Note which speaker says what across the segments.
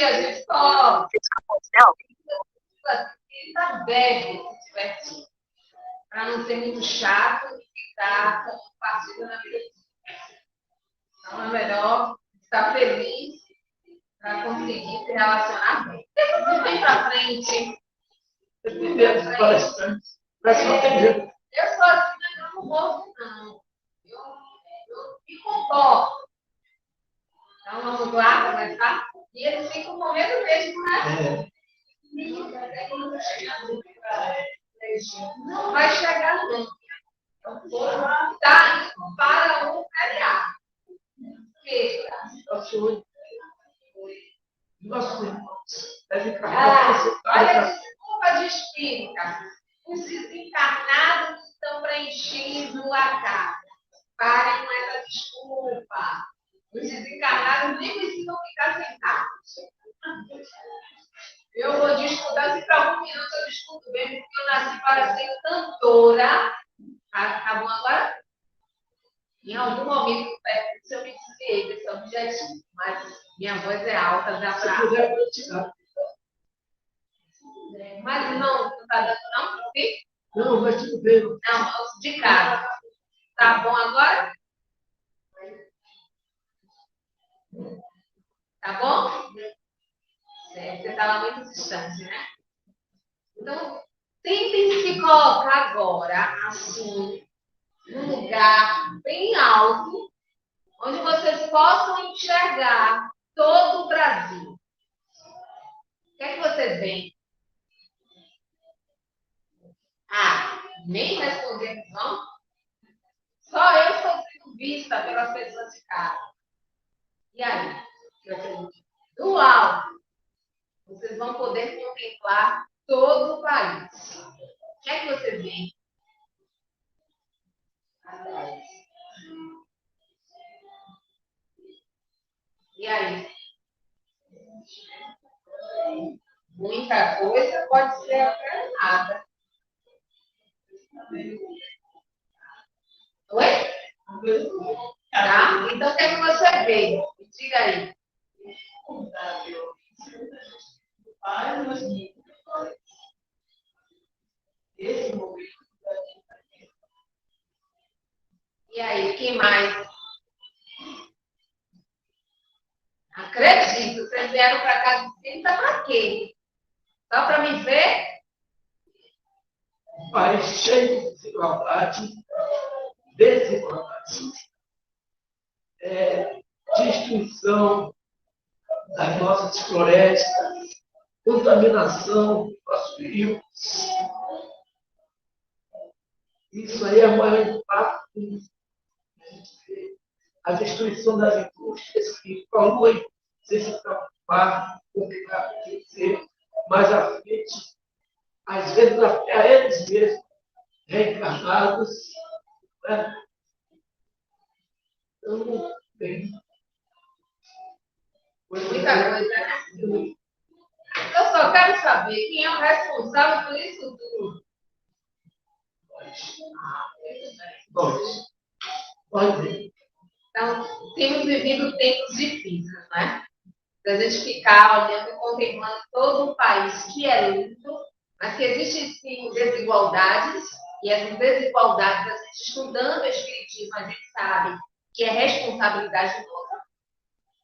Speaker 1: a gente só está bebe se divertir. Para não ser muito chato e ficar compartilhando na vida. Então, é melhor estar feliz para conseguir se relacionar bem. Depois você vem para frente.
Speaker 2: Eu tenho medo bastante.
Speaker 1: Eu sou assim, mas eu não gosto, não. Eu me comporto. Então, vamos lá, começar? E eles ficam com medo mesmo, né? Não vai chegar, não. Está indo para um feriado. Olha a desculpa de espírita. Os desencarnados estão preenchendo a casa. Parem com essa desculpa. Os desencarnados nem precisam ficar sentados. Eu vou discutir, se por algum minuto eu discuto bem, porque eu nasci para ser cantora. Tá bom agora? Em algum momento, se eu me desviei desse objetivo, mas minha voz é alta, dá para. Mas não está dando não? Sim?
Speaker 2: Não, mas tudo bem.
Speaker 1: Não, de casa. Tá bom agora? Tá bom? Certo, você estava muito distante, né? Então, tentem se colocar agora, assim, num lugar bem alto, onde vocês possam enxergar todo o Brasil. O que é que vocês veem? Nem responder não? Só eu estou sendo vista pelas pessoas de casa. E aí? Do alto, vocês vão poder contemplar todo o país. O que é que vocês veem? E aí? Muita coisa pode ser até nada. Oi? Tá? Então, o que é que você vê? Me diga aí. E aí, quem mais? Acredito, vocês vieram para cá de cima para quê? Só para me ver?
Speaker 2: País cheio de desigualdade, destruição das nossas florestas, contaminação dos nossos rios. Isso aí é o maior impacto. A destruição das indústrias que poluem, sem se preocupar com o que vai acontecer mais à frente, às vezes até eles mesmos, reencarnados. Né? Então, bem.
Speaker 1: Muita coisa, né? Eu só quero saber quem é o responsável por isso tudo.
Speaker 2: Pode.
Speaker 1: Então, temos vivido tempos difíceis, né? Da gente ficar olhando e contemplando todo um país que é lindo, mas que existem sim desigualdades, e essas desigualdades, a gente estudando o Espiritismo, a gente sabe que é responsabilidade nossa.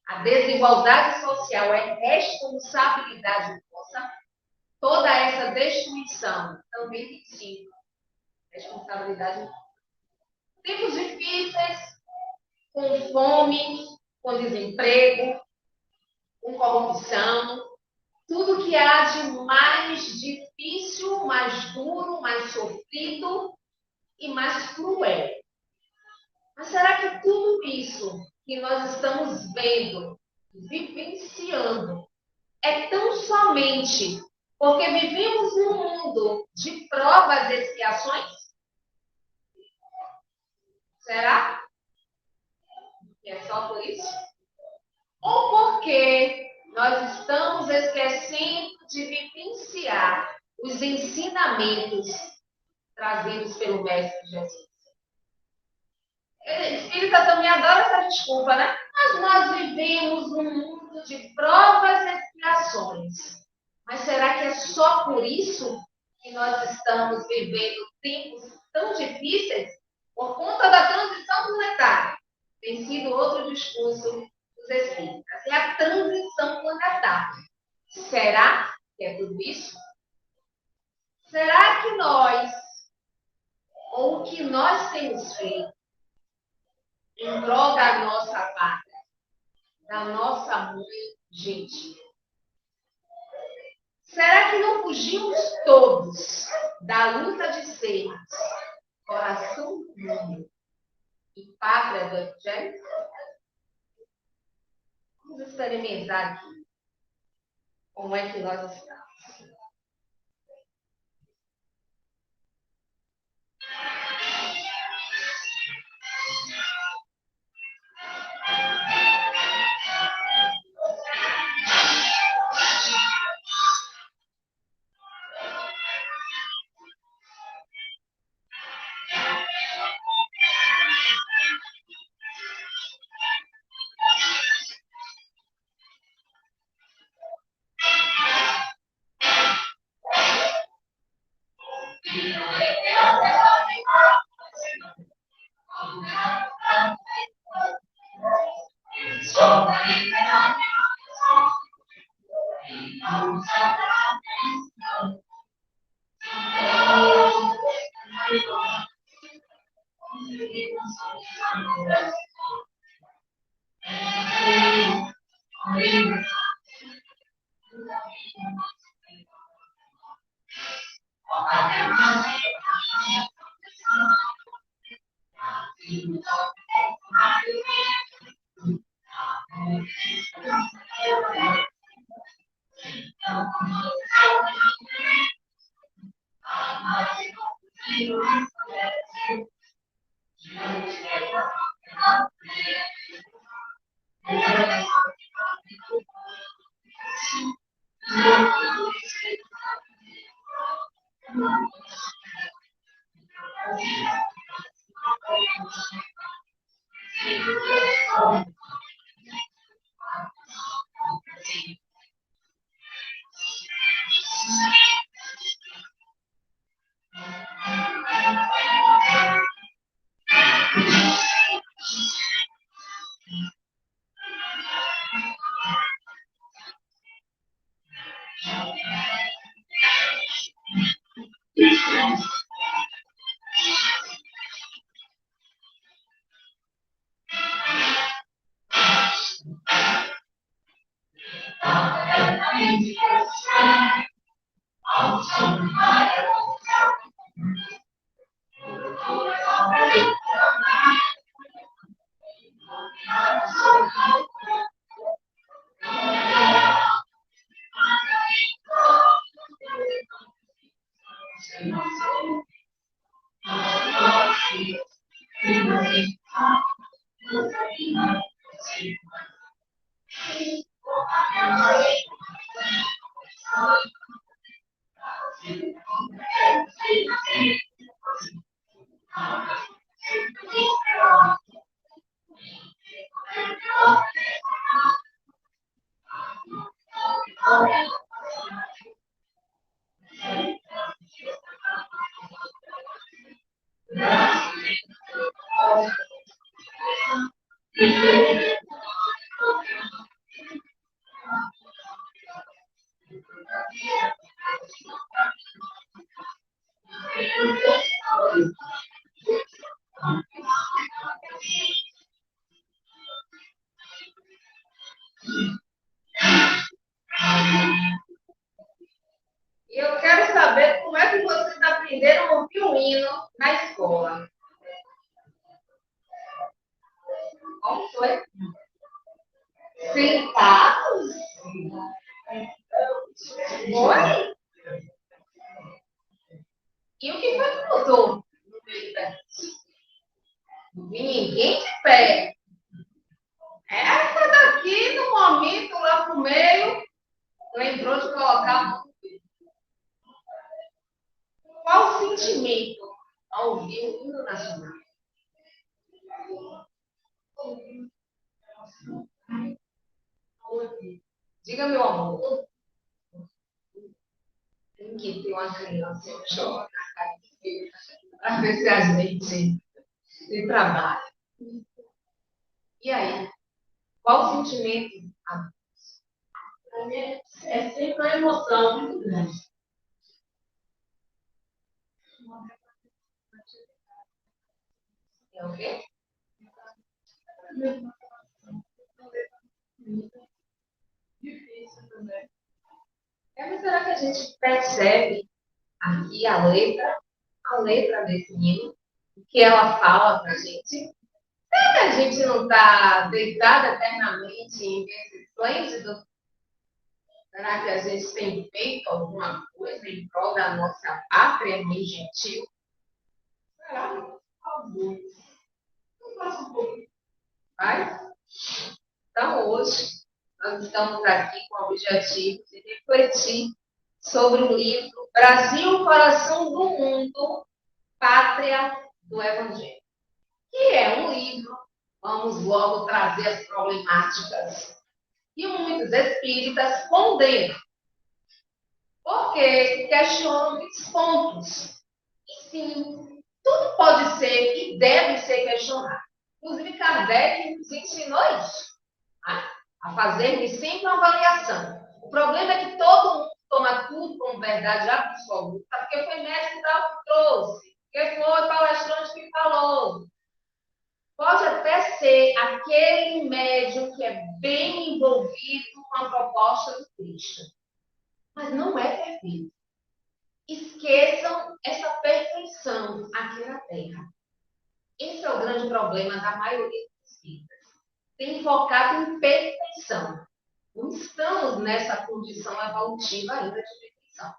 Speaker 1: A desigualdade social é responsabilidade nossa. Toda essa destruição também tem sim responsabilidade nossa. Tempos difíceis, com fome, com desemprego, com corrupção, tudo que há de mais difícil, mais duro, mais sofrido e mais cruel. Mas será que tudo isso que nós estamos vendo, vivenciando, é tão somente porque vivemos num mundo de provas e expiações? Será que é só por isso? Ou porque nós estamos esquecendo de vivenciar os ensinamentos trazidos pelo Mestre Jesus? Espírita também adora essa desculpa, né? Mas nós vivemos num mundo mundo de provas e expiações. Mas será que é só por isso que nós estamos vivendo tempos tão difíceis? Por conta da transição planetária. Tem sido outro discurso dos espíritas. É a transição planetária. Será que é tudo isso? Será que nós, ou o que nós temos feito, em prol da nossa pátria, da nossa mãe gentil? Será que não fugimos todos da luta de sermos coração puro e pátria do Evangelho? Vamos experimentar aqui como é que nós estamos. E eu quero saber como é que vocês aprenderam a ouvir um hino na escola. Como foi? Sentados? Foi? E o que foi que mudou no meio disso? Não vi ninguém de pé. Essa daqui, no momento, lá pro meio, lembrou de colocar a mão no peito. Qual o sentimento ao ouvir o hino nacional? Diga, meu amor. Tem que ter uma criança chorando na cara de filho, para ver se a gente se trabalha. E aí? Qual o sentimento?
Speaker 2: É sempre uma emoção muito grande.
Speaker 1: É o quê?
Speaker 2: Difícil também.
Speaker 1: Mas será que a gente percebe aqui a letra desse hino, o que ela fala para a gente? Será que a gente não está deitada eternamente em berço esplêndido? Será que a gente tem feito alguma coisa em prol da nossa pátria, mãe gentil? Será? Alguns. Eu faço um pouquinho. Vai? Então, hoje, nós estamos aqui com o objetivo de refletir sobre o livro Brasil, Coração do Mundo, Pátria do Evangelho. Que é um livro, vamos logo trazer as problemáticas que muitos espíritas condenam, porque questionam muitos pontos. E sim, tudo pode ser e deve ser questionado. Inclusive, Kardec nos ensinou isso, tá? A fazermos sempre uma avaliação. O problema é que todo mundo toma tudo como verdade absoluta, porque foi mestre tal que trouxe, porque foi palestrante que falou. Pode até ser aquele médium que é bem envolvido com a proposta do Cristo, mas não é perfeito. Esqueçam essa perfeição aqui na Terra. Esse é o grande problema da maioria dos espíritas. Tem focado em perfeição. Não estamos nessa condição evolutiva ainda de perfeição.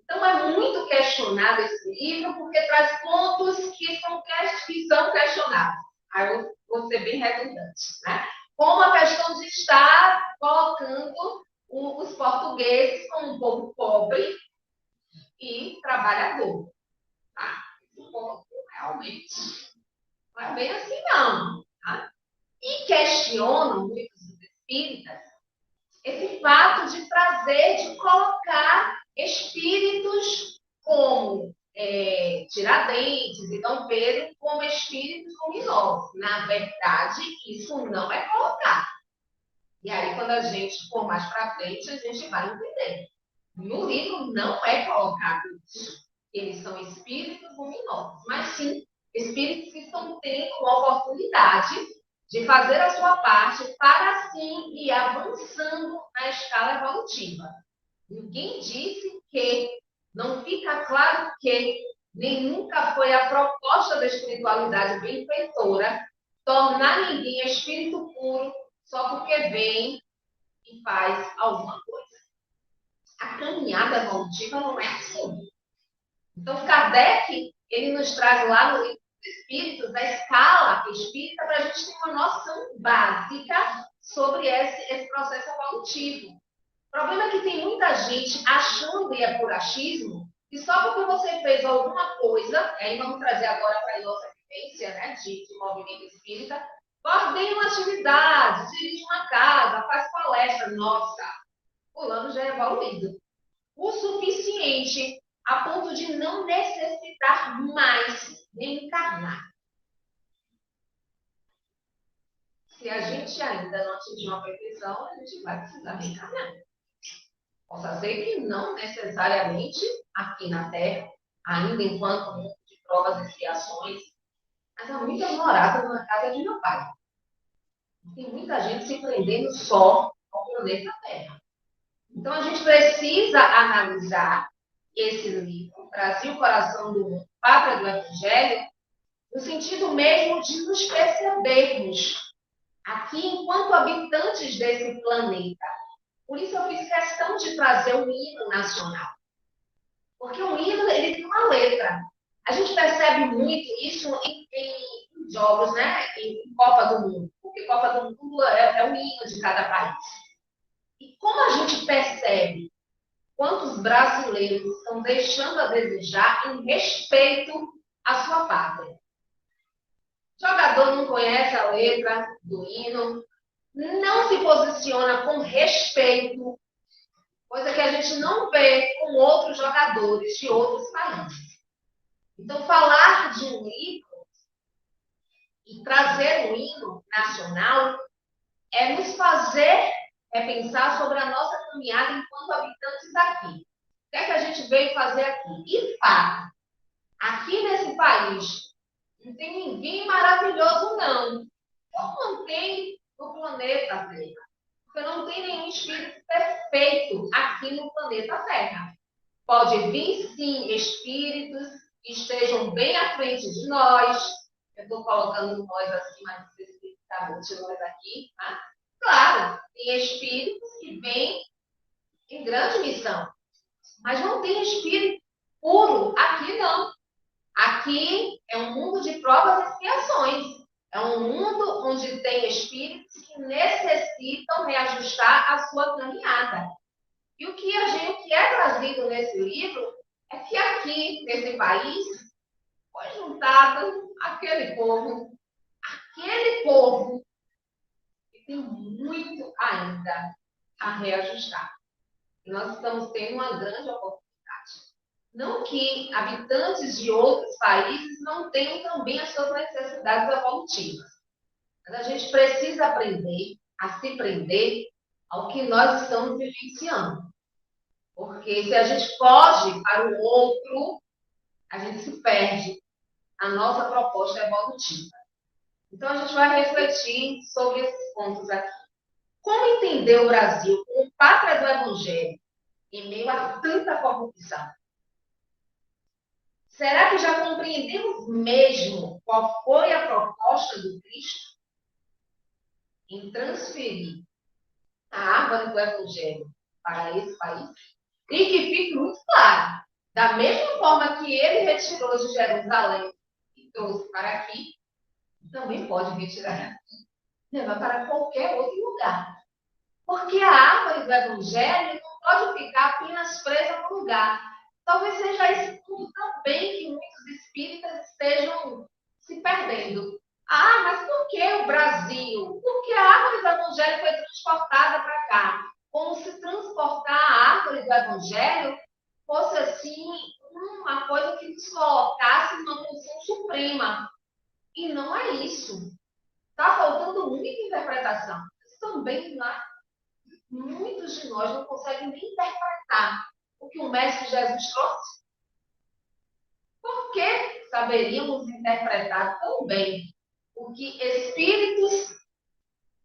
Speaker 1: Então, é muito questionado esse livro, porque traz pontos que são questionados. Aí eu vou ser bem redundante, né? Como a questão de estar colocando os portugueses como um povo pobre e trabalhador. Tá? Esse ponto, realmente, não é bem assim, não. Tá? E questionam muitos espíritas esse fato de trazer, de colocar espíritos como Tiradentes e Dom Pedro como espíritos luminosos. Na verdade, isso não é colocado. E aí, quando a gente for mais para frente, a gente vai entender. No livro não é colocado isso. Eles são espíritos luminosos, mas sim espíritos que estão tendo uma oportunidade de fazer a sua parte para assim ir avançando na escala evolutiva. Ninguém disse que, não fica claro que, nem nunca foi a proposta da espiritualidade benfeitora tornar ninguém espírito puro só porque vem e faz alguma coisa. A caminhada evolutiva não é assim. Então, Kardec, ele nos traz lá no livro dos Espíritos a escala espírita para a gente ter uma noção básica sobre esse processo evolutivo. O problema é que tem muita gente achando, e é por achismo, que só porque você fez alguma coisa, aí vamos trazer agora para a nossa vivência, né, de movimento espírita, coordena uma atividade, dirige uma casa, faz palestra, nossa, fulano já é evoluído. O suficiente a ponto de não necessitar mais reencarnar. Se a gente ainda não atingir uma perfeição, a gente vai precisar reencarnar. Possa ser que não necessariamente aqui na Terra, ainda enquanto mundo de provas e expiações, mas há muitas moradas na casa de meu pai. Tem muita gente se prendendo só ao planeta Terra. Então, a gente precisa analisar esse livro, Brasil, Coração do Mundo, Pátria do Evangelho, no sentido mesmo de nos percebermos aqui enquanto habitantes desse planeta. Por isso eu fiz questão de trazer o hino nacional. Porque o hino, ele tem uma letra. A gente percebe muito isso em jogos, né? Em Copa do Mundo. Porque Copa do Mundo é o hino de cada país. E como a gente percebe quantos brasileiros estão deixando a desejar em respeito à sua pátria? O jogador não conhece a letra do hino, não se posiciona com respeito, coisa que a gente não vê com outros jogadores de outros países. Então, falar de um livro e trazer um hino nacional é nos fazer pensar sobre a nossa caminhada enquanto habitantes daqui. O que é que a gente veio fazer aqui? E fato, aqui nesse país, não tem ninguém maravilhoso, não. Não tem no planeta Terra. Porque não tem nenhum espírito perfeito aqui no planeta Terra. Pode vir, sim, espíritos que estejam bem à frente de nós. Eu estou colocando nós assim, mas especificamente nós aqui. Tá? Claro, tem espíritos que vêm em grande missão. Mas não tem espírito puro aqui, não. Aqui é um mundo de provas e expiações. É um mundo onde tem espíritos que necessitam reajustar a sua caminhada. E o que é trazido nesse livro é que aqui, nesse país, foi juntado aquele povo que tem muito ainda a reajustar. E nós estamos tendo uma grande oportunidade. Não que habitantes de outros países não tenham também as suas necessidades evolutivas. Mas a gente precisa aprender a se prender ao que nós estamos vivenciando. Porque se a gente foge para o outro, a gente se perde a nossa proposta evolutiva. Então, a gente vai refletir sobre esses pontos aqui. Como entender o Brasil como pátria do Evangelho em meio a tanta corrupção? Será que já compreendemos mesmo qual foi a proposta do Cristo em transferir a árvore do Evangelho para esse país? E que fique muito claro, da mesma forma que ele retirou de Jerusalém e trouxe para aqui, também pode retirar aqui, levar para qualquer outro lugar. Porque a árvore do Evangelho não pode ficar apenas presa no lugar. Talvez seja esse ponto também que muitos espíritas estejam se perdendo. Ah, mas por que o Brasil? Porque a árvore do Evangelho foi transportada para cá. Como se transportar a árvore do Evangelho fosse, assim, uma coisa que nos colocasse numa função suprema. E não é isso. Está faltando muita interpretação. Mas também lá, muitos de nós não conseguem nem interpretar o que o Mestre Jesus trouxe. Por que saberíamos interpretar tão bem o que espíritos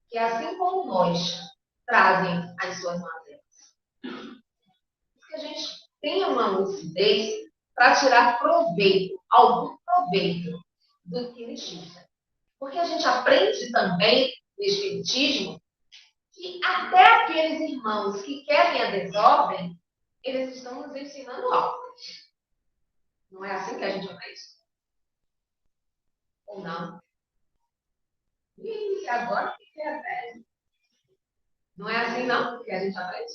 Speaker 1: que, assim como nós, trazem as suas matérias? Que a gente tenha uma lucidez para tirar proveito, algum proveito do que nos diz. Porque a gente aprende também no Espiritismo que até aqueles irmãos que querem a desordem, eles estão nos ensinando algo. Não é assim que a gente aprende? Ou não? E agora o que é a tese? Não é assim, não, que a gente aprende?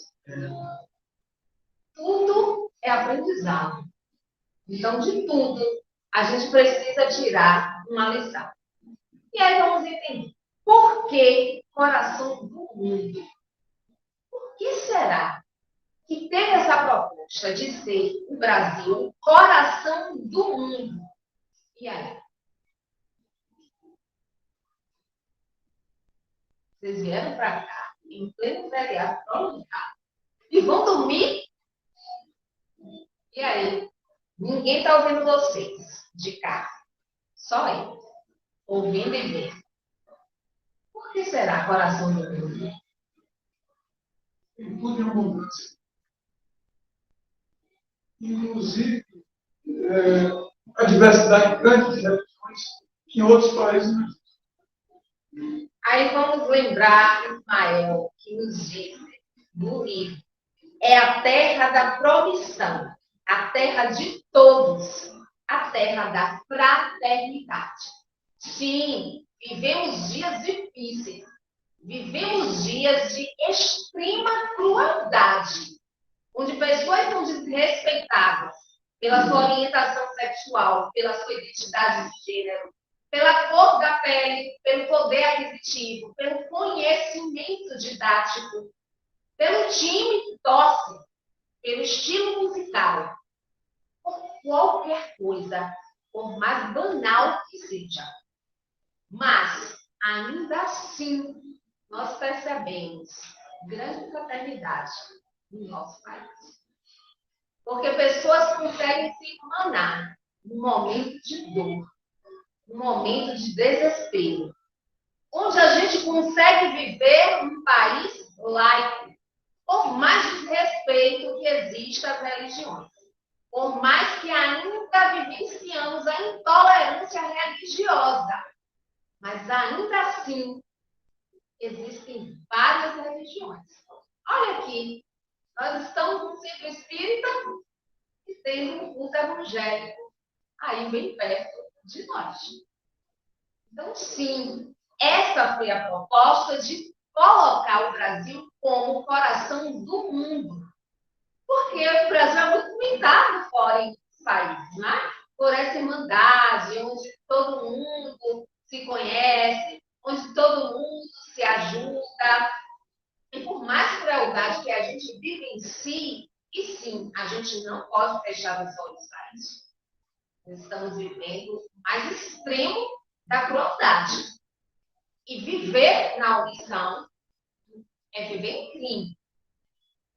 Speaker 1: Tudo é aprendizado. Então, de tudo, a gente precisa tirar uma lição. E aí vamos entender. Por que coração do mundo? Por que será que teve essa proposta de ser o Brasil coração do mundo? E aí? Vocês vieram para cá, em pleno feriado prolongado, e vão dormir? E aí? Ninguém está ouvindo vocês de casa. Só eu. Ouvindo e vendo. Por que será coração do mundo?
Speaker 2: Tudo em abundância. Inclusive, a diversidade grande de religiões que em outros países não existe.
Speaker 1: Aí vamos lembrar Ismael, que nos diz no livro, é a terra da promissão, a terra de todos, a terra da fraternidade. Sim, vivemos dias difíceis, vivemos dias de extrema crueldade, onde pessoas são desrespeitadas pela sua orientação sexual, pela sua identidade de gênero, pela cor da pele, pelo poder aquisitivo, pelo conhecimento didático, pelo time que torce, pelo estilo musical, por qualquer coisa, por mais banal que seja. Mas, ainda assim, nós percebemos grande fraternidade no nosso país. Porque pessoas conseguem se emanar no momento de dor, no momento de desespero, onde a gente consegue viver um país laico, por mais desrespeito que exista às religiões, por mais que ainda vivenciamos a intolerância religiosa, mas ainda assim existem várias religiões. Olha aqui, nós estamos no centro espírita e temos um culto evangélico aí bem perto de nós. Então, sim, essa foi a proposta de colocar o Brasil como o coração do mundo. Porque o Brasil é muito comentado fora dos países, né? Por essa irmandade, onde todo mundo se conhece, onde todo mundo se ajuda. E por mais crueldade que a gente vive em si, e sim, a gente não pode fechar os olhos para isso. Nós estamos vivendo o mais extremo da crueldade. E viver na omissão é viver em crime.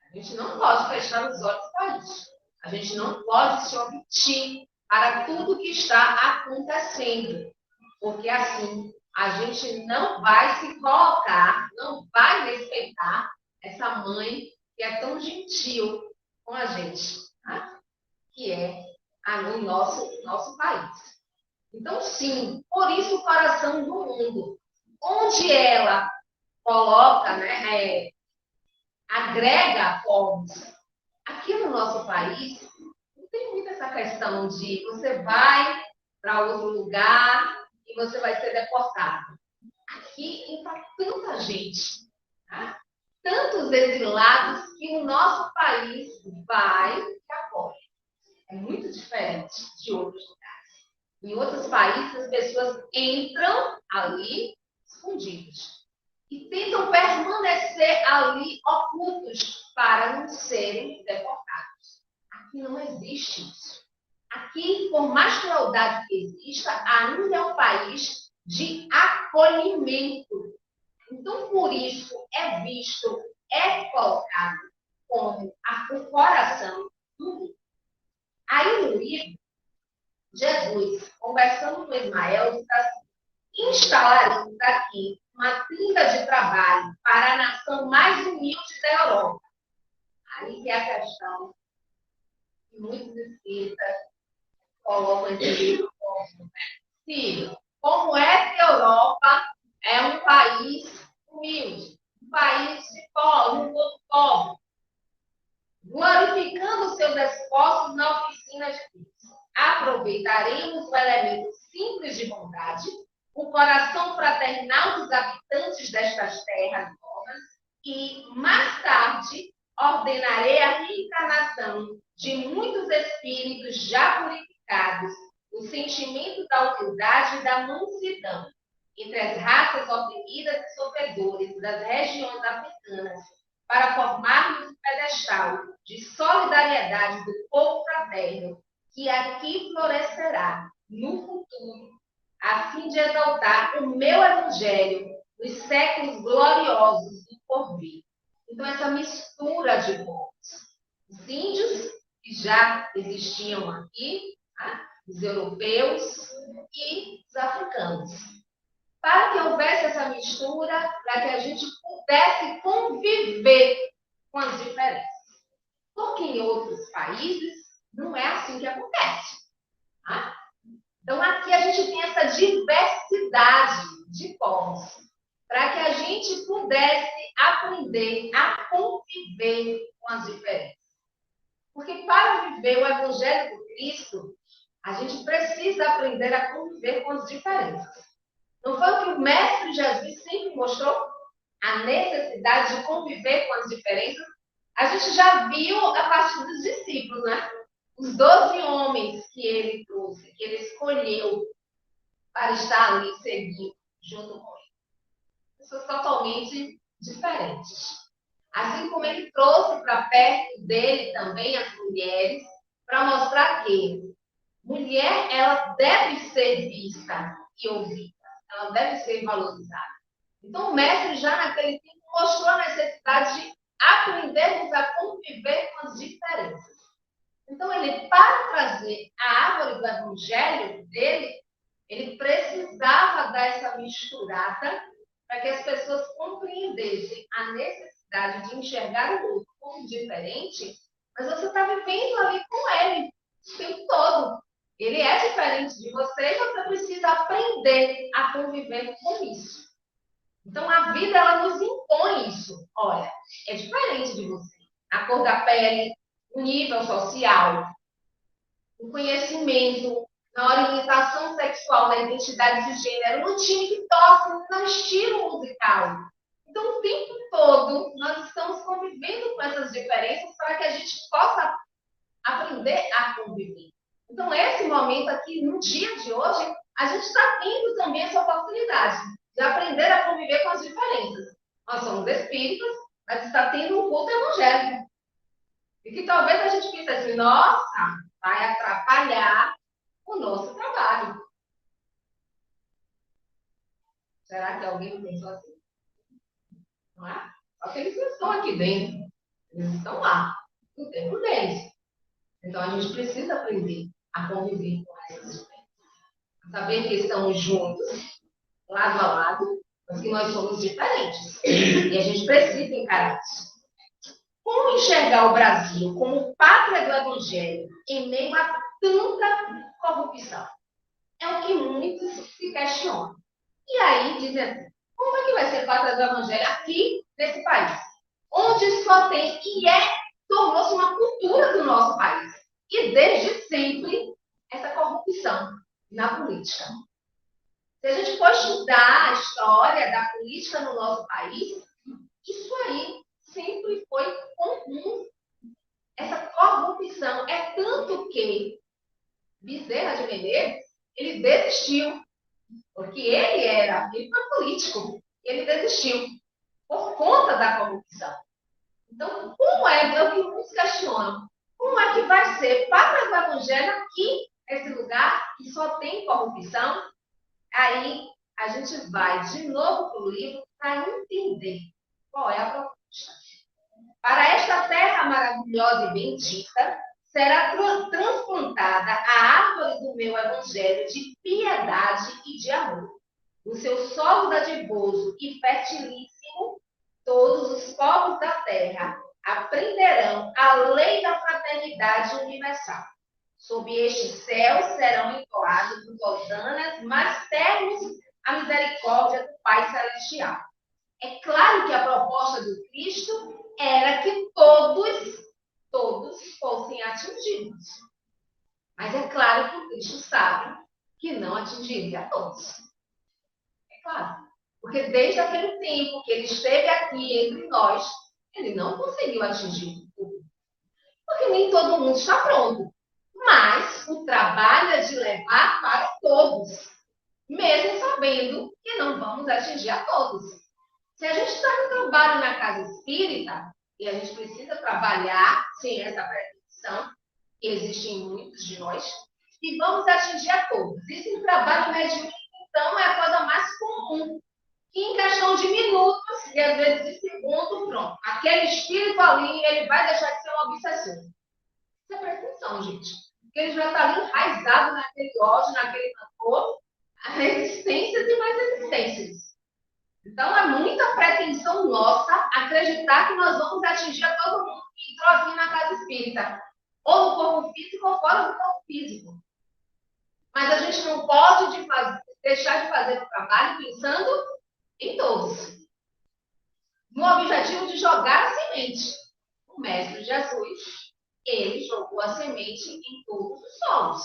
Speaker 1: A gente não pode fechar os olhos para isso. A gente não pode se omitir para tudo que está acontecendo. Porque assim, a gente não vai se colocar, não vai respeitar essa mãe que é tão gentil com a gente, tá? Que é o nosso país. Então, sim, por isso o coração do mundo, onde ela coloca, né, agrega povos. Aqui no nosso país, não tem muito essa questão de você vai para outro lugar e você vai ser deportado. Aqui entra tanta gente, tá? Tantos exilados que o nosso país vai e apoia. É muito diferente de outros lugares. Em outros países, as pessoas entram ali escondidas e tentam permanecer ali ocultos para não serem deportados. Aqui não existe isso. Aqui, por mais crueldade que exista, ainda é um país de acolhimento. Então, por isso, é visto, é colocado como o coração do mundo. Aí no livro, Jesus, conversando com Ismael, diz assim: instalaremos aqui uma tenda de trabalho para a nação mais humilde da Europa. Aí que é a questão que muitos espíritas colocam esse livro como, filho, como é que a Europa é um país humilde, um país de pobre, um povo pobre, glorificando seus esforços na oficina de Cristo. Aproveitaremos o elemento simples de bondade, o coração fraternal dos habitantes destas terras novas e, mais tarde, ordenarei a reencarnação de muitos espíritos já purificados, o sentimento da humildade e da mansidão entre as raças oprimidas e sofredores das regiões africanas, para formarmos um pedestal de solidariedade do povo fraterno que aqui florescerá no futuro, a fim de exaltar o meu evangelho nos séculos gloriosos do porvir. Então, essa mistura de povos. Os índios, que já existiam aqui, tá? Os europeus e os africanos. Para que houvesse essa mistura, para que a gente pudesse conviver com as diferenças. Porque em outros países não é assim que acontece. Tá? Então, aqui a gente tem essa diversidade de povos, para que a gente pudesse aprender a conviver com as diferenças. Porque para viver o Evangelho do Cristo, a gente precisa aprender a conviver com as diferenças. Não foi o que o Mestre Jesus sempre mostrou? A necessidade de conviver com as diferenças. A gente já viu a partir dos discípulos, né? Os 12 homens que ele trouxe, que ele escolheu para estar ali seguindo junto com ele. Pessoas totalmente diferentes. Assim como ele trouxe para perto dele também as mulheres, para mostrar que mulher, ela deve ser vista e ouvida, ela deve ser valorizada. Então, o mestre já naquele tempo mostrou a necessidade de aprendermos a conviver com as diferenças. Então, ele, para trazer a árvore do evangelho dele, ele precisava dar essa misturada para que as pessoas compreendessem a necessidade de enxergar o outro como diferente, mas você está vivendo ali com ele o tempo todo. Ele é diferente de você e você precisa aprender a conviver com isso. Então, a vida, ela nos impõe isso. Olha, é diferente de você. A cor da pele, o nível social, o conhecimento, na orientação sexual, na identidade de gênero, no time que toca, no estilo musical. Então, o tempo todo, nós estamos convivendo com essas diferenças para que a gente possa aprender a conviver. Então, esse momento aqui, no dia de hoje, a gente está tendo também essa oportunidade de aprender a conviver com as diferenças. Nós somos espíritas, mas está tendo um culto evangélico. E que talvez a gente pense assim, nossa, vai atrapalhar o nosso trabalho. Será que alguém pensou assim? Não é? Só que eles não estão aqui dentro. Eles estão lá, no tempo deles. Então, a gente precisa aprender a conviver com essas diferenças. Saber que estamos juntos, lado a lado, mas que nós somos diferentes. E a gente precisa encarar isso. Como enxergar o Brasil como pátria do Evangelho em meio a tanta corrupção? É o que muitos se questionam. E aí dizem assim, como é que vai ser pátria do Evangelho aqui nesse país? Onde só tem, tornou-se uma cultura do nosso país. E desde sempre, essa corrupção na política. Se a gente for estudar a história da política no nosso país, isso aí sempre foi comum. Essa corrupção é tanto que Bezerra de Menezes, ele desistiu, porque ele foi político, ele desistiu por conta da corrupção. Então, como é o que muitos questionam? Como é que vai ser pátria do Evangelho aqui, esse lugar que só tem corrupção? Aí a gente vai de novo para o livro para entender qual é a proposta. Para esta terra maravilhosa e bendita, será transplantada a árvore do meu evangelho de piedade e de amor. O seu solo dadivoso e fertilíssimo, todos os povos da terra aprenderão a lei da fraternidade universal. Sob este céu serão entoados os hosanas mais ternos à misericórdia do Pai Celestial. É claro que a proposta do Cristo era que todos fossem atingidos. Mas é claro que o Cristo sabe que não atingiria a todos. É claro. Porque desde aquele tempo que ele esteve aqui entre nós, ele não conseguiu atingir tudo. Porque nem todo mundo está pronto. Mas o trabalho é de levar para todos, mesmo sabendo que não vamos atingir a todos. Se a gente está no trabalho na casa espírita, e a gente precisa trabalhar sem essa pretensão, que existe em muitos de nós, e vamos atingir a todos. Isso em trabalho mediúnico, então, é a coisa mais comum. Que em questão de minutos, e às vezes de segundos, pronto. Aquele espírito ali, ele vai deixar de ser um obsessor. Isso é pretensão, gente. Porque ele já está ali enraizado naquele ódio, naquele rancor, a resistências e mais resistências. Então, é muita pretensão nossa acreditar que nós vamos atingir a todo mundo que entrou aqui na casa espírita. Ou no corpo físico ou fora do corpo físico. Mas a gente não pode deixar de fazer o trabalho pensando em todos. No objetivo de jogar a semente. O Mestre Jesus, ele jogou a semente em todos os solos.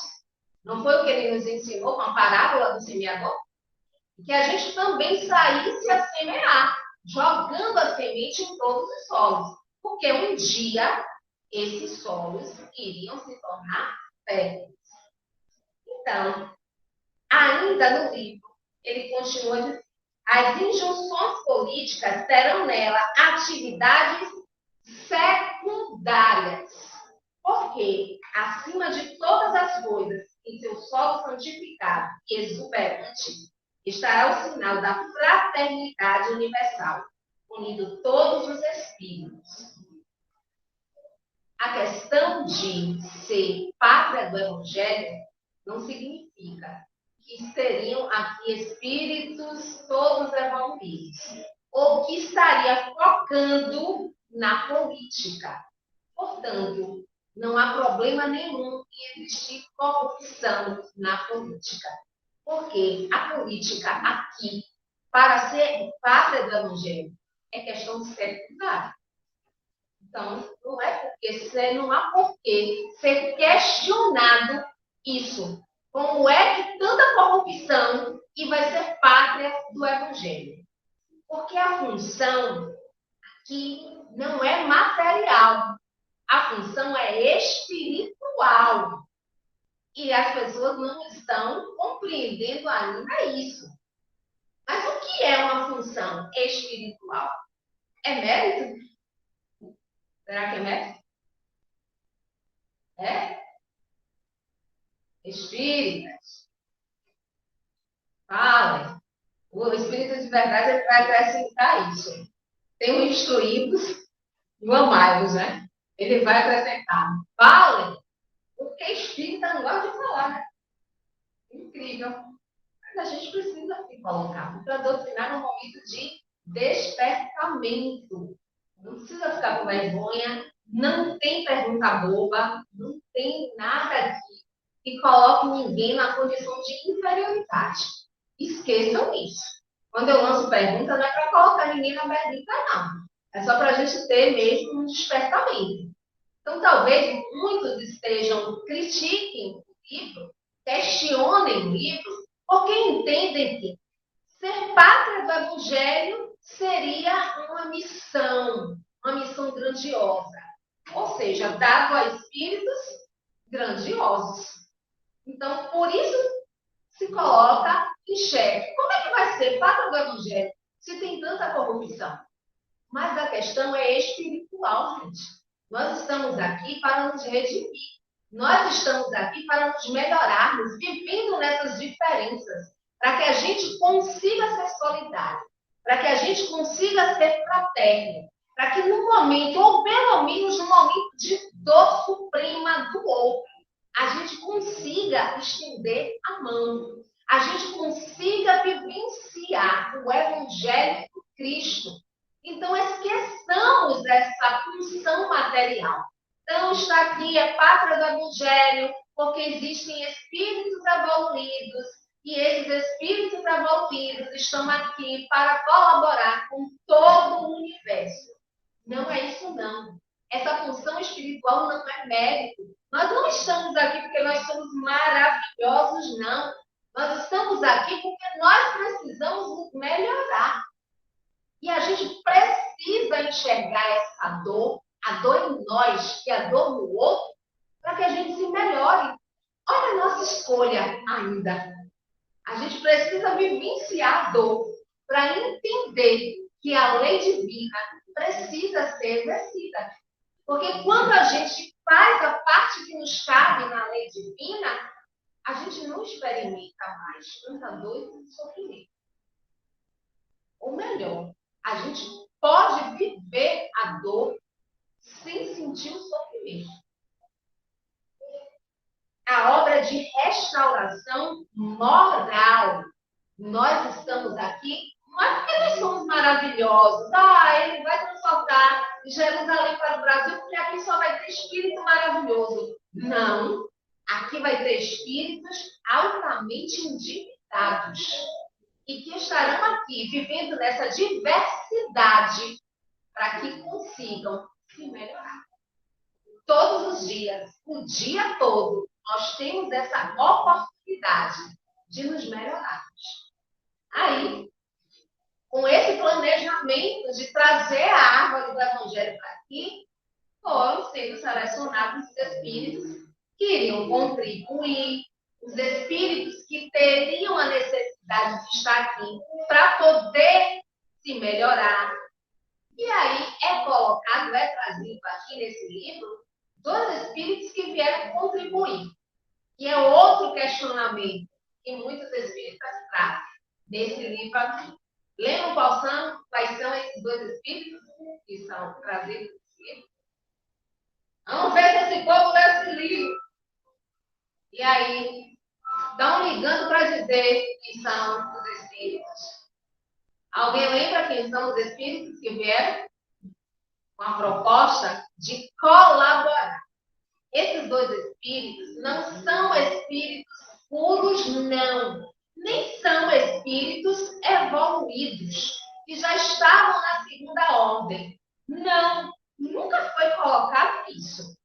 Speaker 1: Não foi o que ele nos ensinou com a parábola do semeador? Que a gente também saísse a semear, jogando a semente em todos os solos. Porque um dia, esses solos iriam se tornar férteis. Então, Ainda no livro, ele continua dizendo: as injunções políticas terão nela atividades secundárias, porque, acima de todas as coisas, em seu solo santificado e exuberante, estará o sinal da fraternidade universal, unindo todos os espíritos. A questão de ser pátria do Evangelho não significa que seriam aqui espíritos todos evoluídos, ou que estaria focando na política. Portanto, não há problema nenhum em existir corrupção na política. Porque a política aqui, para ser pátria do Evangelho, é questão secundária. Então, não há por que ser questionado isso. Como é que tanta corrupção e vai ser pátria do Evangelho? Porque a função aqui não é material. A função é espiritual. E as pessoas não estão compreendendo ainda isso. Mas o que é uma função espiritual? É mérito? Será que é mérito? É? Espíritas. Falem. O Espírito de verdade ele vai acrescentar isso. Tem o instruídos e o amai-vos, né? Ele vai acrescentar. Falem. Porque espírita não gosta de falar, né? Incrível. Mas a gente precisa se colocar. Para doutrinar no momento de despertamento. Não precisa ficar com vergonha. Não tem pergunta boba. Não tem nada aqui que coloque ninguém na condição de inferioridade. Esqueçam isso. Quando eu lanço pergunta, não é para colocar ninguém na berlinda, não. É só para a gente ter mesmo um despertamento. Então, talvez muitos critiquem o livro, questionem o livro, porque entendem que ser pátria do Evangelho seria uma missão grandiosa. Ou seja, dado a espíritos grandiosos. Então, por isso se coloca em xeque. Como é que vai ser pátria do Evangelho se tem tanta corrupção? Mas a questão é espiritual, gente. Nós estamos aqui para nos redimir. Nós estamos aqui para nos melhorarmos, vivendo nessas diferenças, para que a gente consiga ser solidário, para que a gente consiga ser fraterno, para que no momento, ou pelo menos no momento de dor suprema do outro, a gente consiga estender a mão, a gente consiga vivenciar o Evangelho do Cristo. Então, esqueçamos essa função material. Então, está aqui a pátria do Evangelho, porque existem espíritos evoluídos, e esses espíritos evoluídos estão aqui para colaborar com todo o universo. Não é isso, não. Essa função espiritual não é mérito. Nós não estamos aqui porque nós somos maravilhosos, não. Nós estamos aqui porque nós precisamos nos melhorar. E a gente precisa enxergar essa dor, a dor em nós e a dor no outro, para que a gente se melhore. Olha a nossa escolha ainda. A gente precisa vivenciar a dor para entender que a lei divina precisa ser exercida. Porque quando a gente faz a parte que nos cabe na lei divina, a gente não experimenta mais tanta dor e sofrimento. Ou melhor, a gente pode viver a dor sem sentir o sofrimento. A obra de restauração moral. Nós estamos aqui, não é porque nós somos maravilhosos. Ele vai transportar Jerusalém para o Brasil, porque aqui só vai ter espírito maravilhoso. Não. Aqui vai ter espíritos altamente endividados. E que estarão aqui vivendo nessa diversidade para que consigam se melhorar. Todos os dias, o dia todo, nós temos essa oportunidade de nos melhorarmos. Aí, com esse planejamento de trazer a árvore do Evangelho para aqui, foram sendo selecionados os espíritos que iriam contribuir, os espíritos que teriam a necessidade de estar aqui para poder se melhorar. E aí é colocado, é trazido aqui nesse livro, dois espíritos que vieram contribuir. E é outro questionamento que muitos espíritas trazem nesse livro aqui. Lembram quais são esses dois espíritos que são trazidos nesse livro? Vamos ver se esse povo lê esse livro. E aí, estão ligando para dizer que são os espíritos. Alguém lembra quem são os espíritos que vieram com a proposta de colaborar? Esses dois espíritos não são espíritos puros, não. Nem são espíritos evoluídos, que já estavam na segunda ordem. Não, nunca foi colocado isso.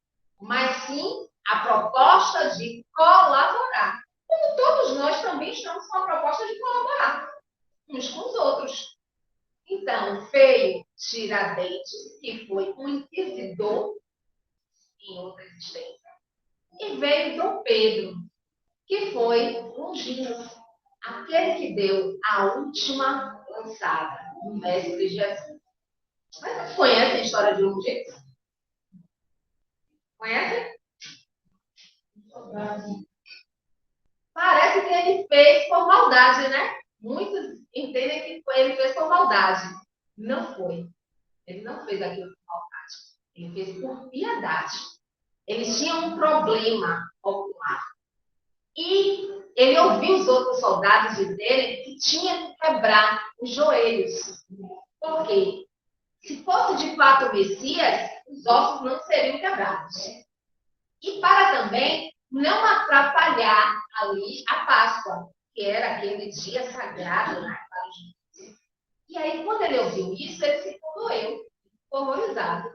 Speaker 1: Mas sim a proposta de colaborar. Como todos nós também estamos com a proposta de colaborar uns com os outros. Então, veio Tiradentes, que foi um inquisidor em outra existência. E veio Dom Pedro, que foi Longinos, aquele que deu a última lançada no Mestre Jesus. Mas vocês conhecem a história de Longinos? Conhecem? Parece que ele fez por maldade, né? Muitos entendem que ele fez por maldade. Não foi. Ele não fez aquilo por maldade. Ele fez por piedade. Eles tinham um problema ocular. E ele ouviu os outros soldados dizerem que tinha que quebrar os joelhos. Por quê? Se fosse de fato o Messias, os ossos não seriam quebrados. E para também não atrapalhar ali a Páscoa, que era aquele dia sagrado, né, para os judeus. E aí, quando ele ouviu isso, ele se condoeu, horrorizado.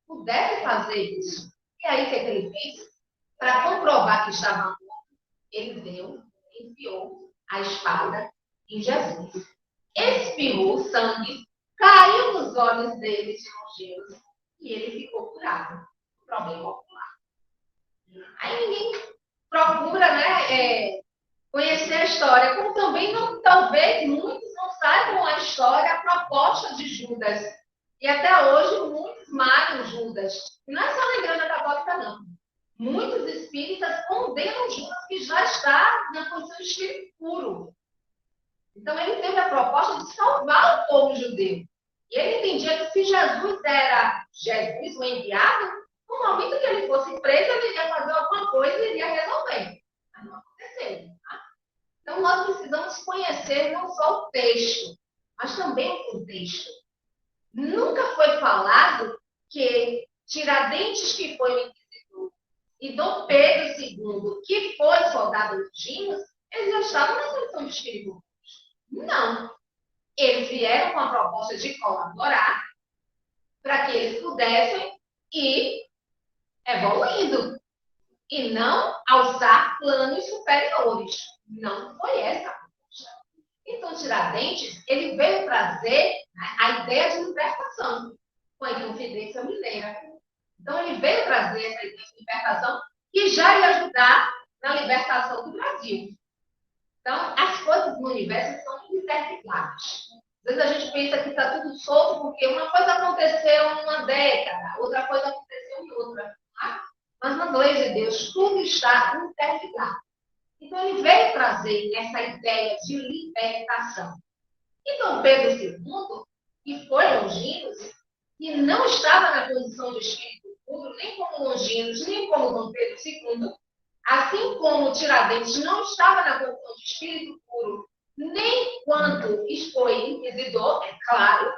Speaker 1: Pudesse fazer isso. E aí, o que ele fez? Para comprovar que estava morto, ele enfiou a espada em Jesus. Espirrou o sangue, caiu nos olhos dele de Longinos e ele ficou curado. Problema ocular. Aí ninguém procura, né, conhecer a história, como também talvez muitos não saibam a história, a proposta de Judas. E até hoje muitos malham Judas. E não é só na Igreja Católica, não. Muitos espíritas condenam Judas, que já está na condição de espírito puro. Então ele teve a proposta de salvar o povo judeu. E ele entendia que se Jesus era Jesus, o enviado, no momento que ele fosse preso, ele iria fazer alguma coisa e iria resolver. Mas não aconteceu. Tá? Então, nós precisamos conhecer não só o texto, mas também o contexto. Nunca foi falado que Tiradentes, que foi o inquisidor, e Dom Pedro II, que foi soldado Longinos, eles já estavam na condição de espírito. Não. Eles vieram com a proposta de colaborar para que eles pudessem ir evoluindo e não alçar planos superiores. Não foi essa a proposta. Então, Tiradentes, ele veio trazer, né, a ideia de libertação com a Inconfidência Mineira. Então, ele veio trazer essa ideia de libertação que já ia ajudar na libertação do Brasil. Então, as coisas no universo são interligadas. Às vezes a gente pensa que está tudo solto porque uma coisa aconteceu em uma década, outra coisa aconteceu em outra. Tá? Mas nas leis de Deus, tudo está interligado. Então, ele veio trazer essa ideia de libertação. E Dom Pedro II, que foi Longinos, e não estava na condição de espírito puro, nem como Longinos, nem como Dom Pedro II, assim como Tiradentes não estava na condição de espírito puro, nem quando foi inquisidor, é claro.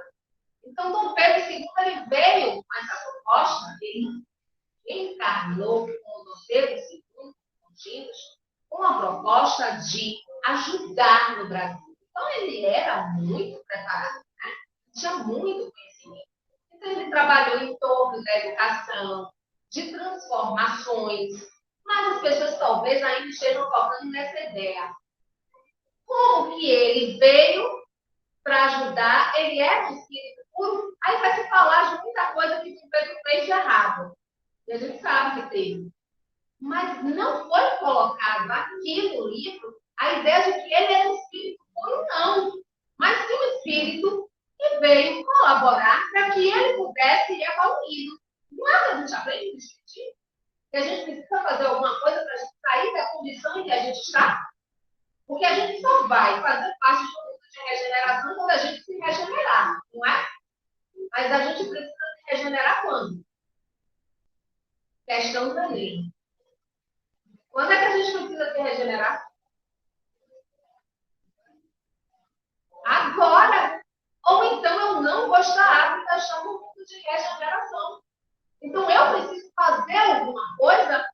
Speaker 1: Então, Dom Pedro II ele veio com essa proposta, ele encarnou com Dom Pedro II, Longinos, uma proposta de ajudar no Brasil. Então, ele era muito preparado, né? Tinha muito conhecimento. Então, ele trabalhou em torno da educação, de transformações, mas as pessoas talvez ainda estejam focando nessa ideia. Como que ele veio para ajudar? Ele era um espírito puro. Aí vai se falar de muita coisa que o Pedro fez de errado. E a gente sabe que teve. Mas não foi colocado aqui no livro a ideia de que ele era um espírito puro, não. Mas sim um espírito que veio colaborar para que ele pudesse ir evoluindo. Não é que a gente aprende a discutir? Que a gente precisa fazer alguma coisa para a gente sair da condição em que a gente está? Porque a gente só vai fazer parte do mundo de regeneração quando a gente se regenerar, não é? Mas a gente precisa se regenerar quando? Questão também. Quando é que a gente precisa se regenerar? Agora. Ou então eu não vou estar apta a estar no mundo de regeneração. Então eu preciso fazer alguma coisa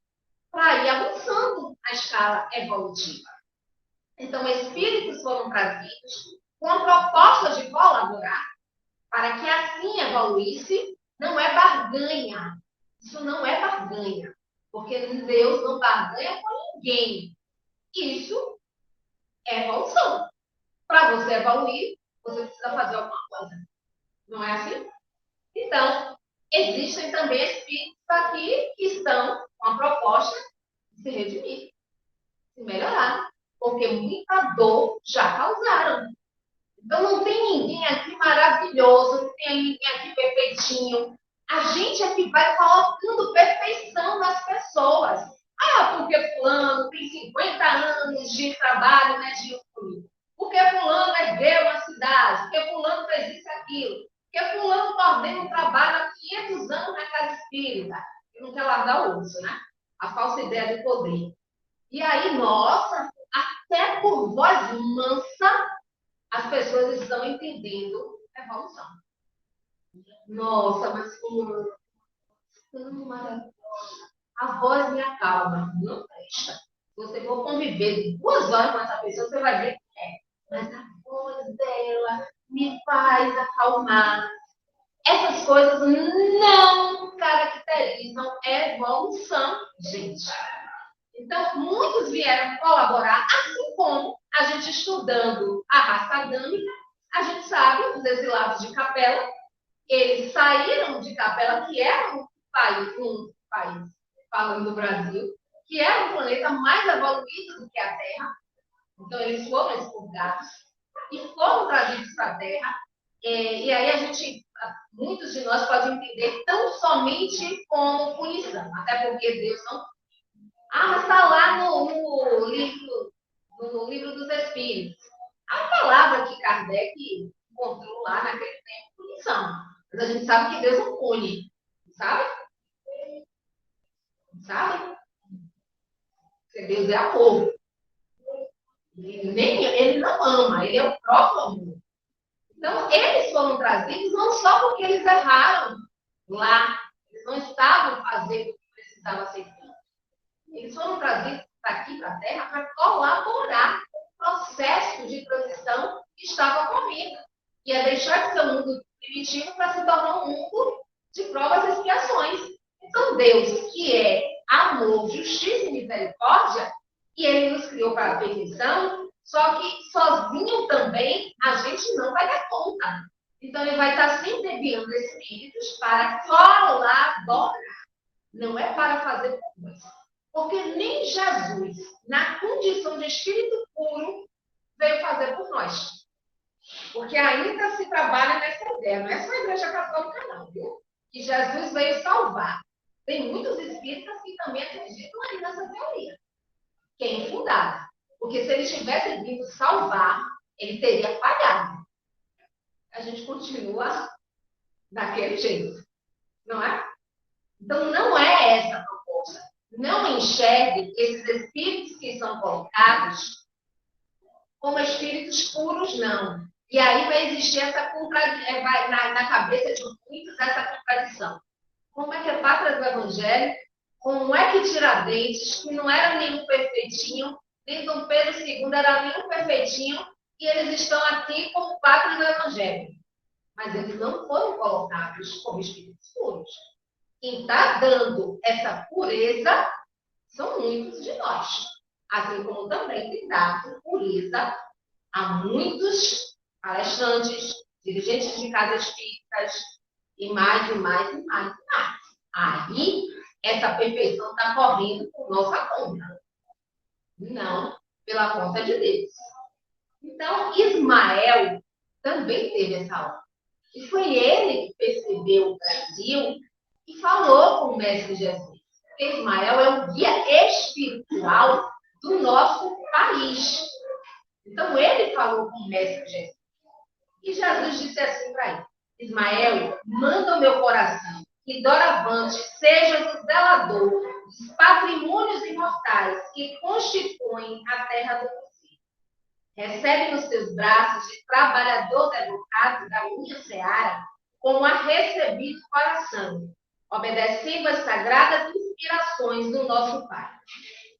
Speaker 1: para ir avançando na escala evolutiva. Então, espíritos foram trazidos com a proposta de colaborar para que assim evoluísse. Não é barganha. Isso não é barganha. Porque Deus não barganha com ninguém. Isso é evolução. Para você evoluir, você precisa fazer alguma coisa. Não é assim? Então, existem também espíritos aqui que estão com a proposta de se redimir, se melhorar. Porque muita dor já causaram. Então, não tem ninguém aqui maravilhoso, não tem ninguém aqui perfeitinho. A gente é que vai colocando perfeição nas pessoas. Ah, porque fulano tem 50 anos de trabalho medíocre. Porque fulano ergueu uma cidade. Porque fulano fez isso e aquilo. Porque fulano coordena um trabalho há 500 anos na casa espírita. E não quer largar o osso, né? A falsa ideia de poder. E aí, nossa, até por voz mansa, as pessoas estão entendendo a evolução. Nossa, mas fulano maravilhoso. A voz me acalma. Não presta. Se você for conviver 2 horas com essa pessoa, você vai ver que é. Mas a voz dela me faz acalmar. Essas coisas não caracterizam evolução, gente. Então, muitos vieram colaborar, assim como a gente estudando a raça adâmica, a gente sabe, os exilados de Capela, eles saíram de Capela, que era um país, falando do Brasil, que era um planeta mais evoluído do que a Terra. Então, eles foram expurgados e foram trazidos para a Terra. E aí muitos de nós podem entender tão somente como punição, até porque Deus não. Mas está lá no livro dos Espíritos. A palavra que Kardec encontrou lá naquele tempo, punição. Mas a gente sabe que Deus não pune. Sabe? Sabe? Porque Deus é amor. Ele não ama, ele é o próprio amor. Então, eles foram trazidos não só porque eles erraram lá, eles não estavam fazendo o que precisavam ser feito. Eles foram trazidos aqui para a Terra para colaborar com o processo de transição que estava ocorrendo. E é deixar de ser um mundo primitivo para se tornar um mundo de provas e expiações. Então, Deus, que é amor, justiça e misericórdia, e Ele nos criou para a perfeição, só que sozinho também a gente não vai dar conta. Então, Ele vai estar sempre enviando espíritos para colaborar. Não é para fazer coisas. Porque nem Jesus, na condição de espírito puro, veio fazer por nós. Porque ainda se trabalha nessa ideia. Não é só a Igreja Católica, não, viu? Que Jesus veio salvar. Tem muitos espíritas que também acreditam aí nessa teoria. Que é infundada. Porque se ele tivesse vindo salvar, ele teria falhado. A gente continua daquele jeito. Não é? Então, não é essa a proposta. Não enxergue esses espíritos que são colocados como espíritos puros, não. E aí vai existir essa contradição, na cabeça de muitos essa contradição. Como é que é pátria do Evangelho? Como é que Tiradentes, que não era nenhum perfeitinho, nem Dom Pedro II era nenhum perfeitinho, e eles estão aqui como pátria do Evangelho? Mas eles não foram colocados como espíritos puros. Quem está dando essa pureza são muitos de nós. Assim como também tem dado pureza a muitos palestrantes, dirigentes de casas espíritas, e mais, e mais, e mais, e mais. Aí essa perfeição está correndo por nossa conta. Não pela conta de Deus. Então, Ismael também teve essa hora. E foi ele que percebeu o Brasil e falou com o Mestre Jesus. Porque Ismael é um guia espiritual do nosso país. Então, ele falou com o Mestre Jesus. E Jesus disse assim para ele: Ismael, manda o meu coração que doravante seja o zelador dos patrimônios imortais que constituem a terra do possível. Recebe nos teus braços de trabalhador dedicado da minha seara, como a recebido o coração, obedecendo as sagradas inspirações do nosso Pai.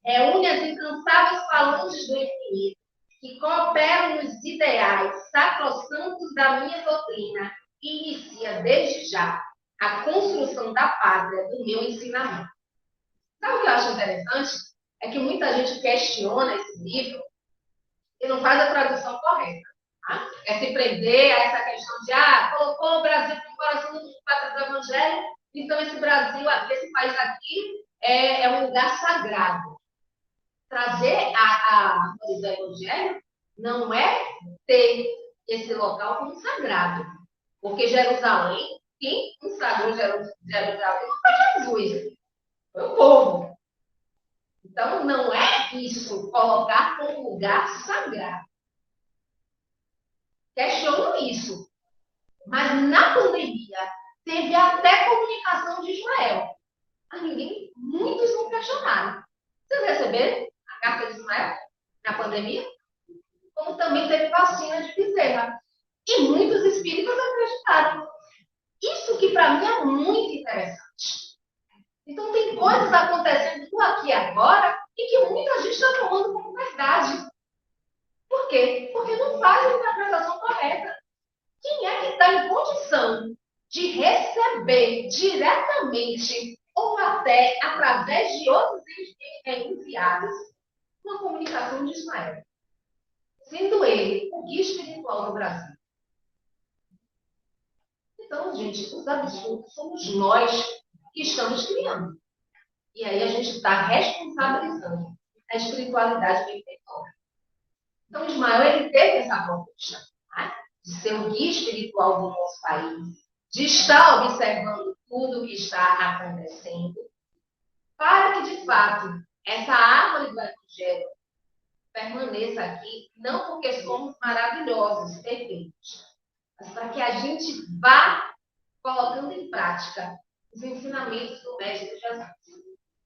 Speaker 1: Reúne as incansáveis falanges do infinito, que cooperam nos ideais sacrossantos da minha doutrina e inicia desde já a construção da pátria do meu ensinamento. Sabe o que eu acho interessante? É que muita gente questiona esse livro e não faz a tradução correta. Tá? É se prender a essa questão de, colocou o Brasil no coração dos pátria do Evangelho, então esse Brasil, esse país aqui é um lugar sagrado. Trazer a coisa do Evangelho não é ter esse local como sagrado. Porque Jerusalém, quem consagrou Jerusalém não foi Jesus, foi o povo. Então, não é isso, colocar como lugar sagrado. Questiono isso. Mas na pandemia, teve até comunicação de Ismael. Muitos não questionaram. Vocês receberam a carta de Ismael na pandemia? Como também teve vacina de Bezerra. E muitos espíritas acreditaram. Isso que para mim é muito interessante. Então tem coisas acontecendo aqui e agora e que muita gente está tomando como verdade. Por quê? Porque não faz a interpretação correta. Quem é que está em condição de receber diretamente ou até através de outros enviados uma comunicação de Ismael? Sendo ele o guia espiritual do Brasil. Então, gente, os absurdos somos nós que estamos criando. E aí a gente está responsabilizando a espiritualidade benfeitora. Então, Ismael, ele teve essa proposta, tá? De ser o guia espiritual do nosso país, de estar observando tudo o que está acontecendo, para que, de fato, essa árvore do Evangelho permaneça aqui, não porque somos maravilhosos, perfeitos, mas para que a gente vá colocando em prática os ensinamentos do Mestre Jesus,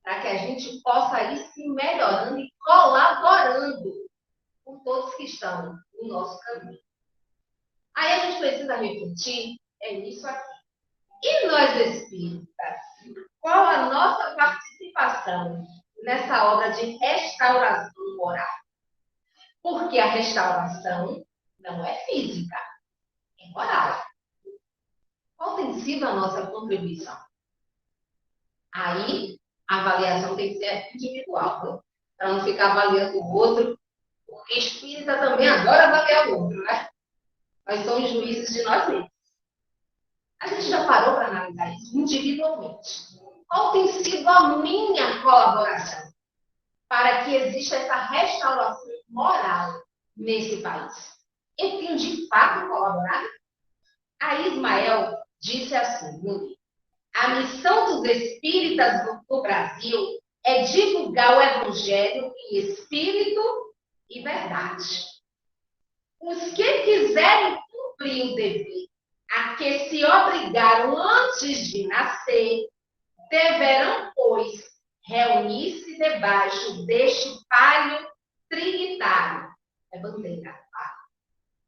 Speaker 1: para que a gente possa ir se melhorando e colaborando com todos que estão no nosso caminho. Aí a gente precisa refletir nisso aqui. E nós, espíritas, qual a nossa participação nessa obra de restauração moral? Porque a restauração não é física, é moral. Qual tem sido a nossa contribuição? Aí, a avaliação tem que ser individual, para não ficar avaliando o outro, porque espírita também adora avaliar o outro, né? Nós somos juízes de nós mesmos. A gente já parou para analisar isso individualmente. Qual tem sido a minha colaboração para que exista essa restauração moral nesse país? Eu tenho de fato colaborado? Aí Ismael disse assim no livro: a missão dos espíritas do Brasil é divulgar o Evangelho em espírito e verdade. Os que quiserem cumprir o dever a que se obrigaram antes de nascer, deverão, pois, reunir-se debaixo deste palio trinitário, bandeira,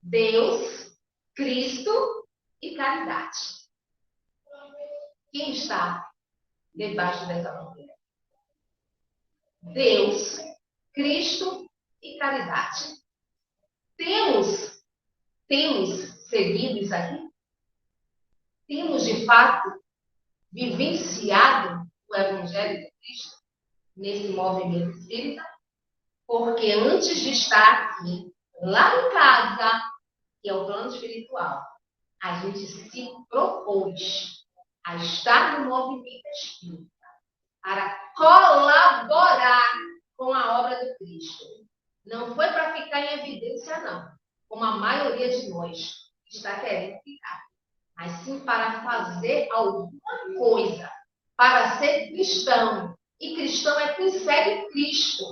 Speaker 1: Deus, Cristo e caridade. Quem está debaixo dessa bandeira? Deus, Cristo e caridade. Temos seguido isso aqui? Temos, de fato, vivenciado o Evangelho de Cristo nesse movimento espírita? Porque antes de estar aqui, lá em casa, que é o plano espiritual, a gente se propôs a estar no movimento espírita, para colaborar com a obra do Cristo. Não foi para ficar em evidência, não, como a maioria de nós está querendo ficar, mas sim para fazer alguma coisa, para ser cristão. E cristão é quem segue Cristo,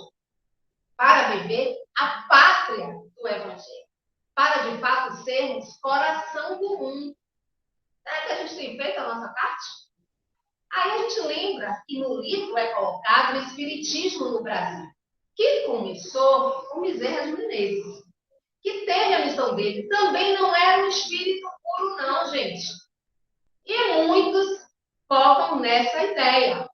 Speaker 1: para viver a pátria do Evangelho, para de fato sermos coração do mundo. Será que a gente tem feito a nossa parte? Aí a gente lembra que no livro é colocado o Espiritismo no Brasil, que começou com Bezerra de Menezes, que teve a missão dele. Também não era um espírito puro, não, gente. E muitos focam nessa ideia.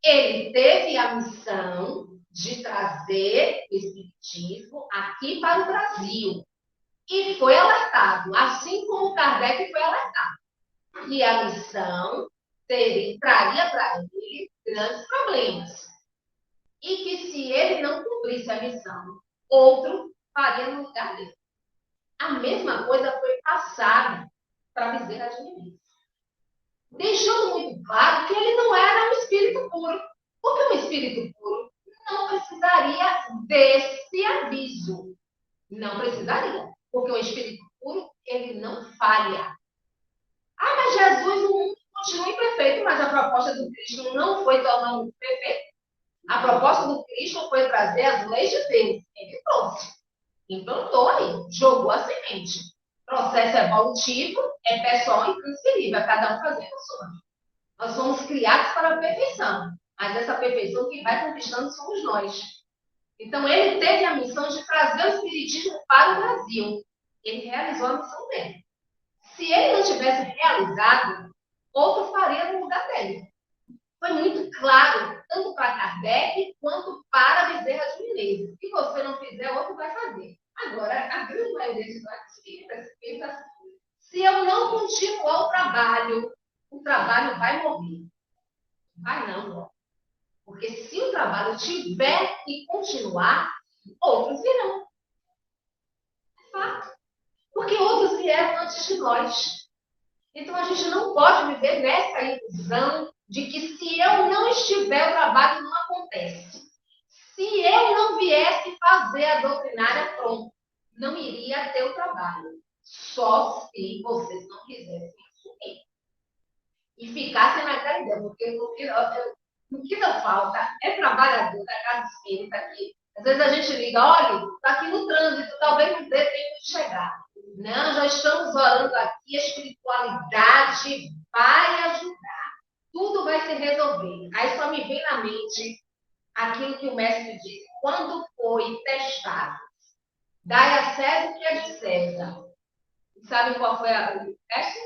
Speaker 1: Ele teve a missão de trazer o espiritismo aqui para o Brasil. E foi alertado, assim como Kardec foi alertado. E a missão traria para ele grandes problemas. E que se ele não cumprisse a missão, outro faria no lugar dele. A mesma coisa foi passada para Bezerra de Menezes, deixando muito claro que ele não era um espírito puro. Porque um espírito puro não precisaria desse aviso. Não precisaria. Porque o espírito puro, ele não falha. Ah, mas Jesus, o mundo continua imperfeito, mas a proposta do Cristo não foi tornar o mundo perfeito. A proposta do Cristo foi trazer as leis de Deus. Ele trouxe. Implantou aí, jogou a semente. Processo evolutivo é pessoal e intransferível, é cada um fazendo a sua. Nós somos criados para a perfeição, mas essa perfeição que vai conquistando somos nós. Então, ele teve a missão de trazer o espiritismo para o Brasil. Ele realizou a missão dele. Se ele não tivesse realizado, outro faria no lugar dele. Foi muito claro, tanto para Kardec quanto para Bezerra de Menezes. Se você não fizer, outro vai fazer. Agora, a grande maioria de nós espíritas, se eu não continuar o trabalho vai morrer. Vai não. Porque se o trabalho tiver que continuar, outros virão. É fato. Porque outros vieram antes de nós. Então, a gente não pode viver nessa ilusão de que se eu não estiver, o trabalho não acontece. Se eu não viesse fazer a doutrinária, pronto, não iria ter o trabalho. Só se vocês não quisessem assumir. E ficassem naquela ideia, porque o que não falta é trabalhador da casa espírita aqui. Às vezes a gente liga, olha, está aqui no trânsito, talvez não dê tempo de chegar. Não, já estamos orando aqui, a espiritualidade vai ajudar. Tudo vai se resolver. Aí só me vem na mente aquilo que o mestre disse, quando foi testado. Dai a César o que é de César. Sabe qual foi o teste?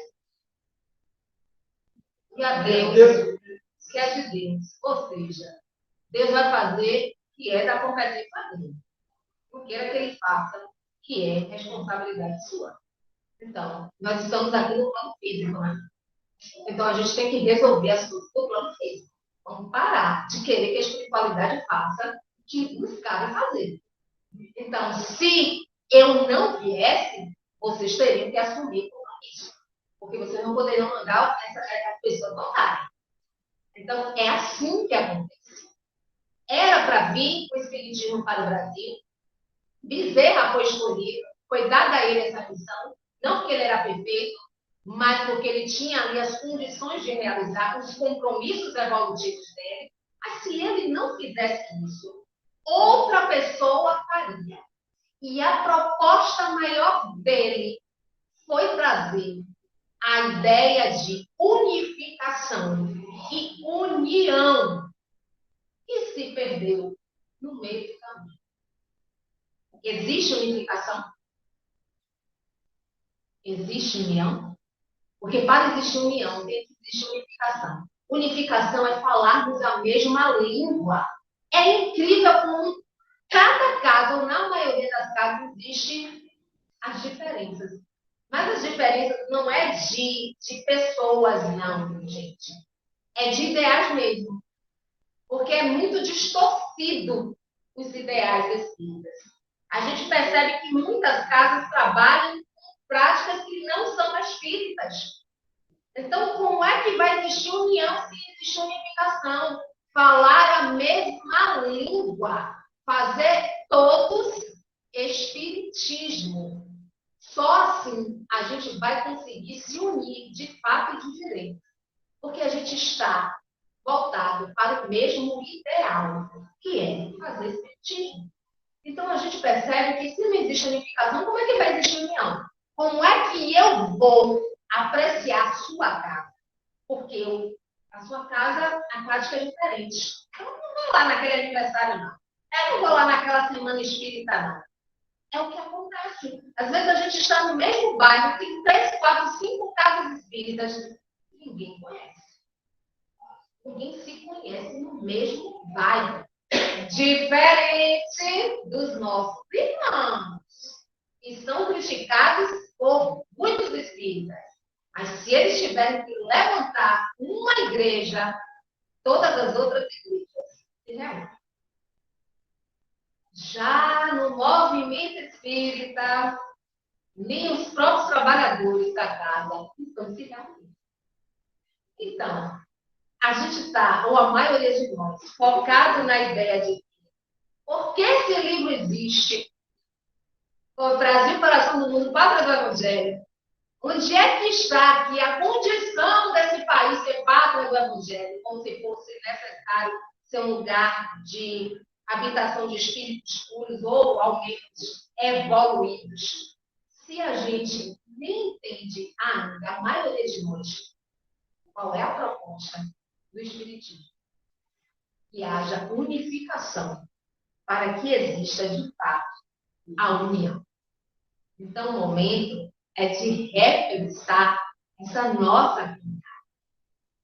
Speaker 1: E a Deus, o que é de Deus. Ou seja, Deus vai fazer o que é da competência dele. O que é que ele faça, que é responsabilidade sua. Então, nós estamos aqui no plano físico, né? Então, a gente tem que resolver as coisas do plano físico. Vamos parar de querer que a espiritualidade faça o que nos cabe fazer. Então, se eu não viesse, vocês teriam que assumir o compromisso. Porque vocês não poderiam mandar essa pessoa voltar. Então, é assim que acontece. Era para vir o espiritismo para o Brasil. Bezerra foi escolhido, foi dada a ele essa missão, não porque ele era perfeito, mas porque ele tinha ali as condições de realizar os compromissos evolutivos dele. Mas se ele não fizesse isso, outra pessoa faria. E a proposta maior dele foi trazer a ideia de unificação e união, e se perdeu no meio do caminho. Existe unificação? Existe união? Porque para existir união, tem que existir unificação. Unificação é falarmos a mesma língua. É incrível como cada caso, ou na maioria das casas, existem as diferenças. Mas as diferenças não é de pessoas, não, gente. É de ideais mesmo. Porque é muito distorcido os ideais espíritas. A gente percebe que muitas casas trabalham com práticas que não são espíritas. Então, como é que vai existir união se existe unificação? falar a mesma língua, fazer todos espiritismo. Só assim a gente vai conseguir se unir de fato e de direito. Porque a gente está voltado para o mesmo ideal, que é fazer espiritismo. Então a gente percebe que se não existe unificação, como é que vai existir união? Como é que eu vou apreciar a sua casa? Porque a sua casa, a prática é diferente. Eu não vou lá naquele aniversário, não. Eu não vou lá naquela semana espírita, não. É o que acontece. Às vezes a gente está no mesmo bairro, tem 3, 4, 5 casas espíritas, ninguém conhece. Ninguém se conhece no mesmo bairro. Diferente dos nossos irmãos, que são criticados por muitos espíritas. Mas se eles tiverem que levantar uma igreja, todas as outras igrejas se reúnem. Já no movimento espírita, nem os próprios trabalhadores da casa estão se reunindo. Então, a gente está, ou a maioria de nós, focado na ideia de por que esse livro existe? O Brasil, coração do mundo, pátria do Evangelho. Onde é que está aqui a condição desse país ser pátria do Evangelho, como se fosse necessário ser um lugar de habitação de espíritos puros ou ao menos evoluídos? Se a gente nem entende ainda, a maioria de nós, qual é a proposta do Espiritismo? Que haja unificação para que exista, de fato, a união. Então, o momento é de repensar essa nossa vida.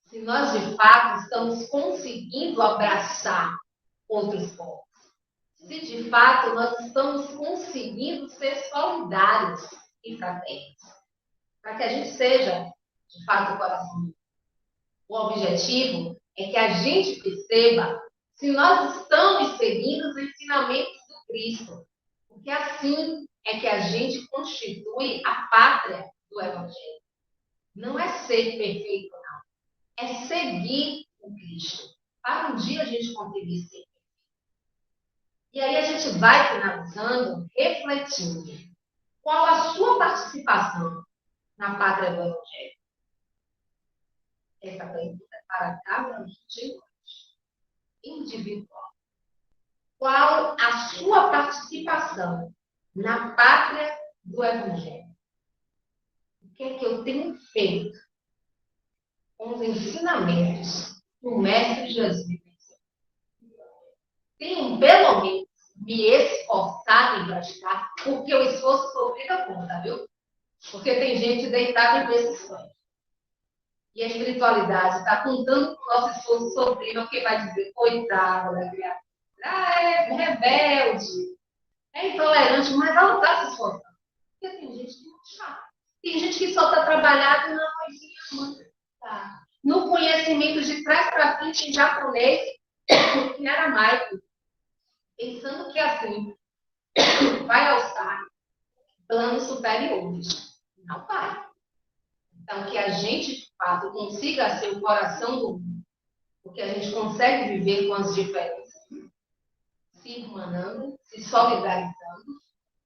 Speaker 1: Se nós, de fato, estamos conseguindo abraçar outros povos. Se, de fato, nós estamos conseguindo ser solidários e fraternos. Para que a gente seja, de fato, o coração. O objetivo é que a gente perceba se nós estamos seguindo os ensinamentos do Cristo. Porque assim é que a gente constitui a pátria do Evangelho. Não é ser perfeito, não. É seguir o Cristo. Para um dia a gente conseguir ser perfeito. E aí a gente vai finalizando, refletindo. Qual a sua participação na pátria do Evangelho? Essa pergunta é para cada um de nós. Individual. Qual a sua participação na pátria do Evangelho? O que é que eu tenho feito com os ensinamentos do Mestre Jesus? Tenho, pelo menos, me esforçado em praticar, porque o esforço sofrido conta, viu? Porque tem gente deitada em berço sonho. E a espiritualidade está contando com o nosso esforço sofrido, porque vai dizer, coitada da criatura. É rebelde, é intolerante, mas ela não está se esforçando. Porque tem gente que não está. Tem gente que só está trabalhando na coisinha mansa. Tá? No conhecimento de trás para frente em japonês, que era Maiko. Pensando que assim vai alçar planos superiores. Não vai. Então, que a gente, de fato, consiga ser o coração do mundo, porque a gente consegue viver com as diferenças, se irmanando, se solidarizando,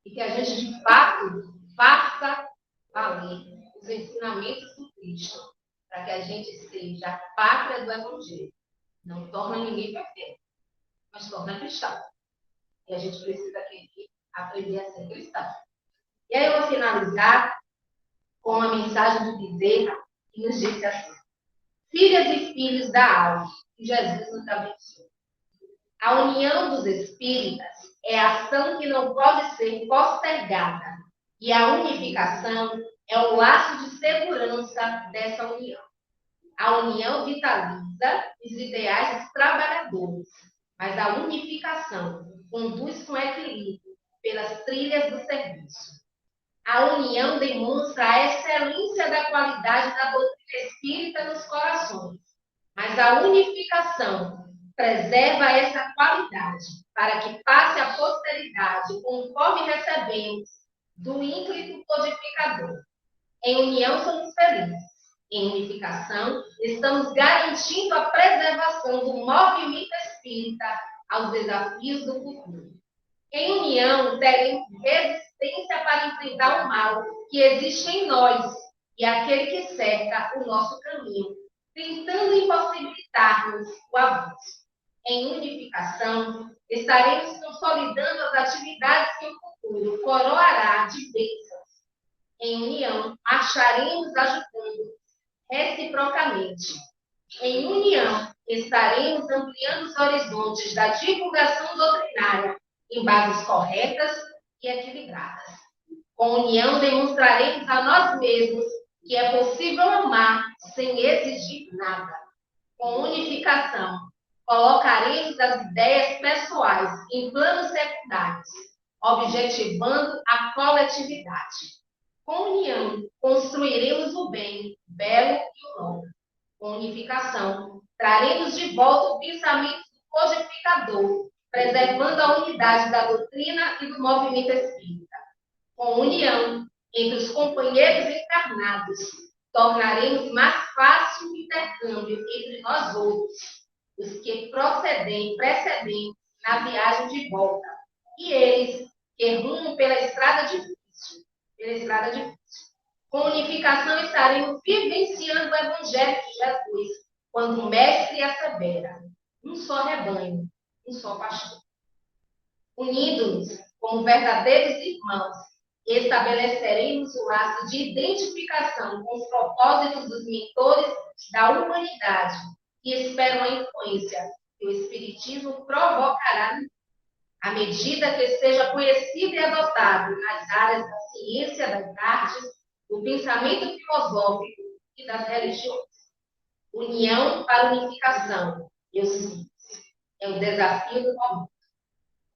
Speaker 1: e que a gente, de fato, faça valer os ensinamentos do Cristo, para que a gente seja a pátria do Evangelho. Não torna ninguém perfeito, mas torna cristão. E a gente precisa aprender a ser cristão. E aí eu vou finalizar com a mensagem do Bezerra, que nos disse assim: filhas e filhos da alma, que Jesus nos abençoe. A união dos espíritas é a ação que não pode ser postergada, e a unificação é o laço de segurança dessa união. A união vitaliza os ideais dos trabalhadores, mas a unificação conduz com equilíbrio pelas trilhas do serviço. A união demonstra a excelência da qualidade da doutrina espírita nos corações, mas a unificação preserva essa qualidade para que passe à posteridade conforme recebemos do ínclito codificador. Em união somos felizes, Em unificação, estamos garantindo a preservação do movimento espírita aos desafios do futuro. Em união, teremos resistência para enfrentar o mal que existe em nós e aquele que cerca o nosso caminho, tentando impossibilitar-nos o avanço. Em unificação, estaremos consolidando as atividades que o futuro coroará de bênçãos. Em união, marcharemos ajudando reciprocamente. Em união, estaremos ampliando os horizontes da divulgação doutrinária em bases corretas e equilibradas. Com união, demonstraremos a nós mesmos que é possível amar sem exigir nada. Com unificação, colocaremos as ideias pessoais em planos secundários, objetivando a coletividade. Com união, construiremos o bem, belo e o nobre. Com unificação, traremos de volta o pensamento do codificador, preservando a unidade da doutrina e do movimento espírita. Com união entre os companheiros encarnados, tornaremos mais fácil o intercâmbio entre nós outros, os que precedem na viagem de volta, e eles que rumam pela estrada difícil. Com unificação, estaremos vivenciando o Evangelho de Jesus, quando o Mestre assevera: um só rebanho, um só pastor. Unidos como verdadeiros irmãos, estabeleceremos o laço de identificação com os propósitos dos mentores da humanidade que esperam a influência que o Espiritismo provocará à medida que seja conhecido e adotado nas áreas da ciência, das artes, do pensamento filosófico e das religiões. União para unificação, eu sinto, é o desafio do momento.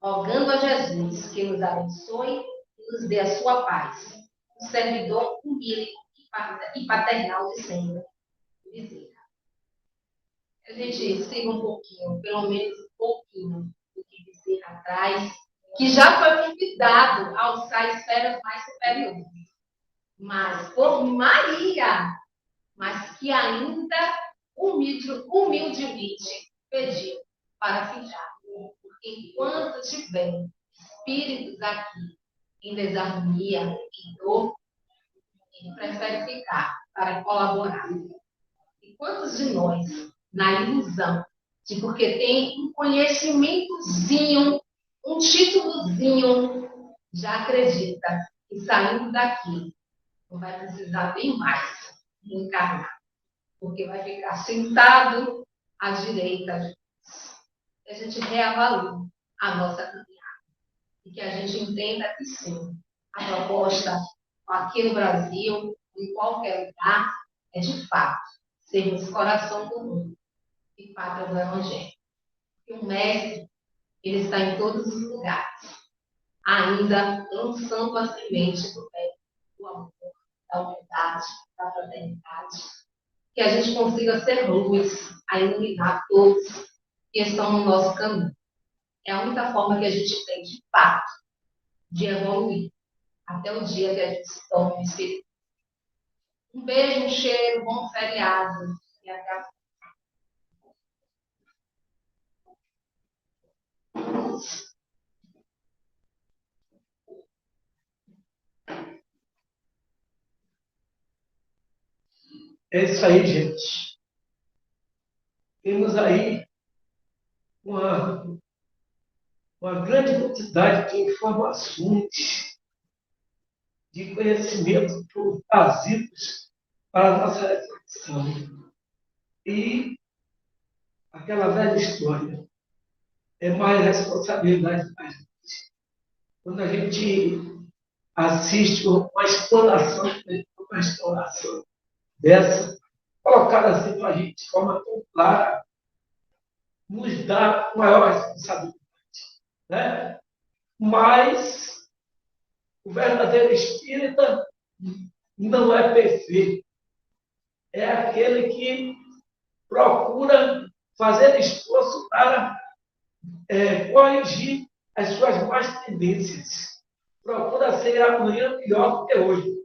Speaker 1: Rogando a Jesus que nos abençoe e nos dê a sua paz. O servidor humilde e paternal de Senhor. A gente siga um pouquinho, pelo menos um pouquinho, do que dizer atrás, que já foi convidado a alçar esferas mais superiores. Mas por Maria, mas que ainda humildemente pediu para ficar. Porque enquanto tiver espíritos aqui em desarmonia, em dor, ele prefere ficar para colaborar. E quantos de nós, na ilusão de porque tem um conhecimentozinho, um títulozinho, já acredita que saindo daqui não vai precisar bem mais reencarnar, porque vai ficar sentado à direita de Deus. Que a gente reavalue a nossa caminhada e que a gente entenda que sim, a proposta aqui no Brasil, em qualquer lugar, é de fato sermos coração do mundo e pátria do Evangelho. E o Mestre, ele está em todos os lugares, ainda lançando a semente do bem, do amor, da humildade, da fraternidade, que a gente consiga ser luz a iluminar todos que estão no nosso caminho. É a única forma que a gente tem, de fato, de evoluir até o dia que a gente se torne espírito. Um beijo, um cheiro, bom feriado e até a próxima.
Speaker 2: É isso aí, gente. Temos aí uma grande quantidade de informações, de conhecimento básicos para a nossa reflexão. E aquela velha história, é mais responsabilidade da gente. Quando a gente assiste uma exploração dessa, colocada assim para a gente de forma tão clara, nos dá maior responsabilidade. Né? Mas o verdadeiro espírita não é perfeito. É aquele que procura fazer esforço para corrigir as suas más tendências. Procura ser amanhã melhor do que hoje.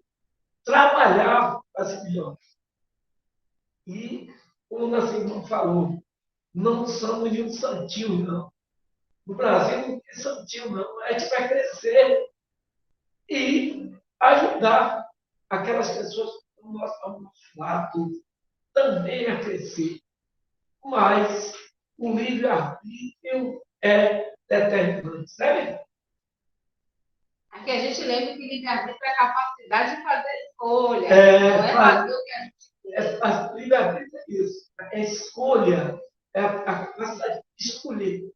Speaker 2: Trabalhar para ser melhor. E, como o nosso irmão falou, não somos de um santinho, não. No Brasil não tem santinho, não. A gente vai crescer e ajudar aquelas pessoas que estão ao nosso lado também a crescer. Mas o livre-arbítrio é determinante, né?
Speaker 1: Aqui a gente lembra que livre-arbítrio é a capacidade de fazer escolha.
Speaker 2: Não
Speaker 1: é fazer o que a gente
Speaker 2: livre-arbítrio é isso. É escolha, é a capacidade de escolher.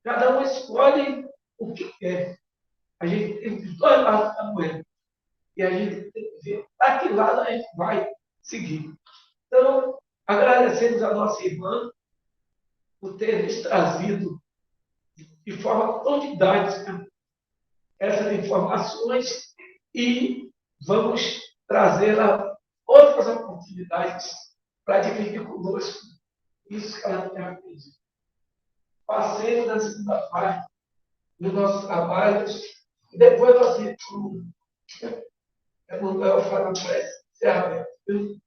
Speaker 2: Cada um escolhe o que quer. A gente tem os dois lados da moeda. E a gente tem que ver para que lado a gente vai seguir. Então, agradecemos a nossa irmã por ter nos trazido de forma tão didática essas informações e vamos trazer outras oportunidades para dividir conosco isso que ela tem aprendido. Passemos na segunda parte do nosso trabalho e depois nós vamos, Emanuel fala para ser aberto.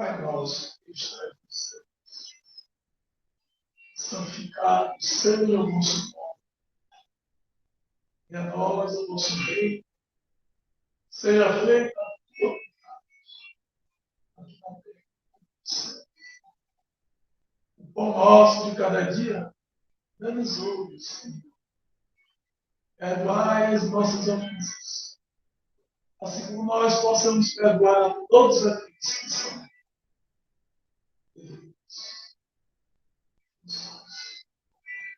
Speaker 2: Pai nosso, que estás no céu, santificado seja o vosso nome. E a nós, o vosso reino, seja feita a tua vontade. O pão nosso de cada dia, dá-nos hoje, Senhor. Perdoai as nossas ofensas, assim como nós possamos perdoar a todos aqueles que são devedores.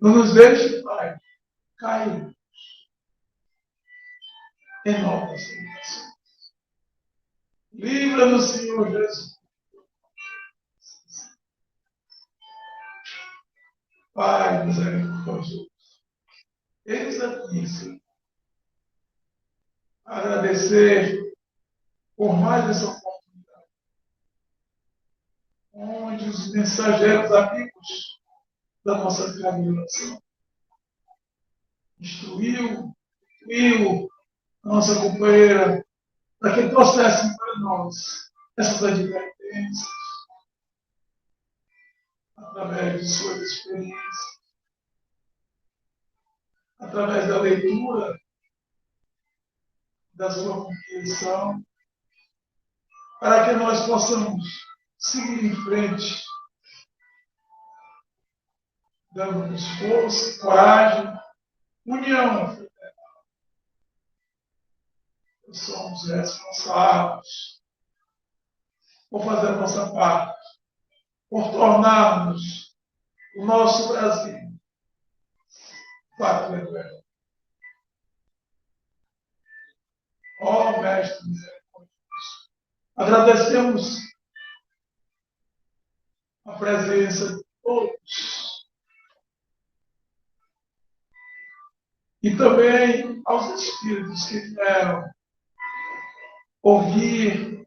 Speaker 2: Não nos deixe, Pai, cair em novas tentações. Livra-nos, Senhor Jesus. Pai misericordioso, eis aqui, Senhor, agradecer por mais essa oportunidade, onde os mensageiros amigos da nossa caminhação instruiu a nossa companheira para que trouxessem para nós essas advertências através de suas experiências, através da leitura da sua compreensão, para que nós possamos seguir em frente, dando-nos força, coragem, união. Somos responsáveis por fazer a nossa parte, por tornarmos o nosso Brasil pátria do Evangelho. Ó Mestre misericordioso, agradecemos a presença de todos e também aos Espíritos que vieram ouvir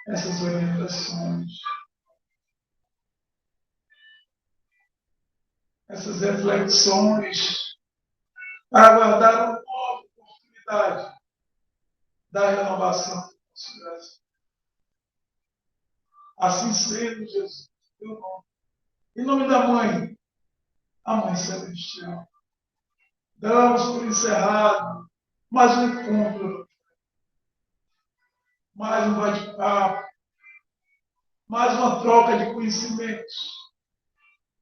Speaker 2: essas orientações, essas reflexões, para aguardar uma nova oportunidade da renovação do nosso Brasil. Assim sendo, Jesus, teu nome. Em nome da Mãe, a Mãe Celestial, damos por encerrado mais um encontro, mais um bate-papo, mais uma troca de conhecimentos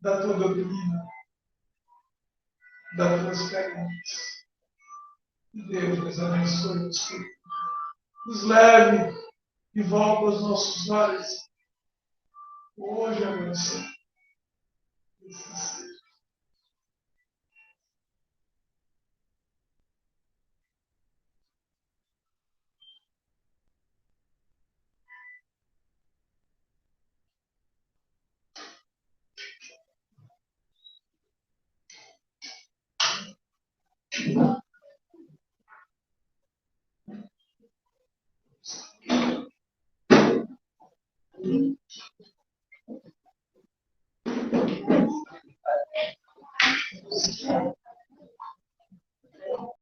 Speaker 2: da tua doutrina, da tua experiência. Deus nos abençoe, nos leve de volta aos nossos lares, hoje e agora sempre.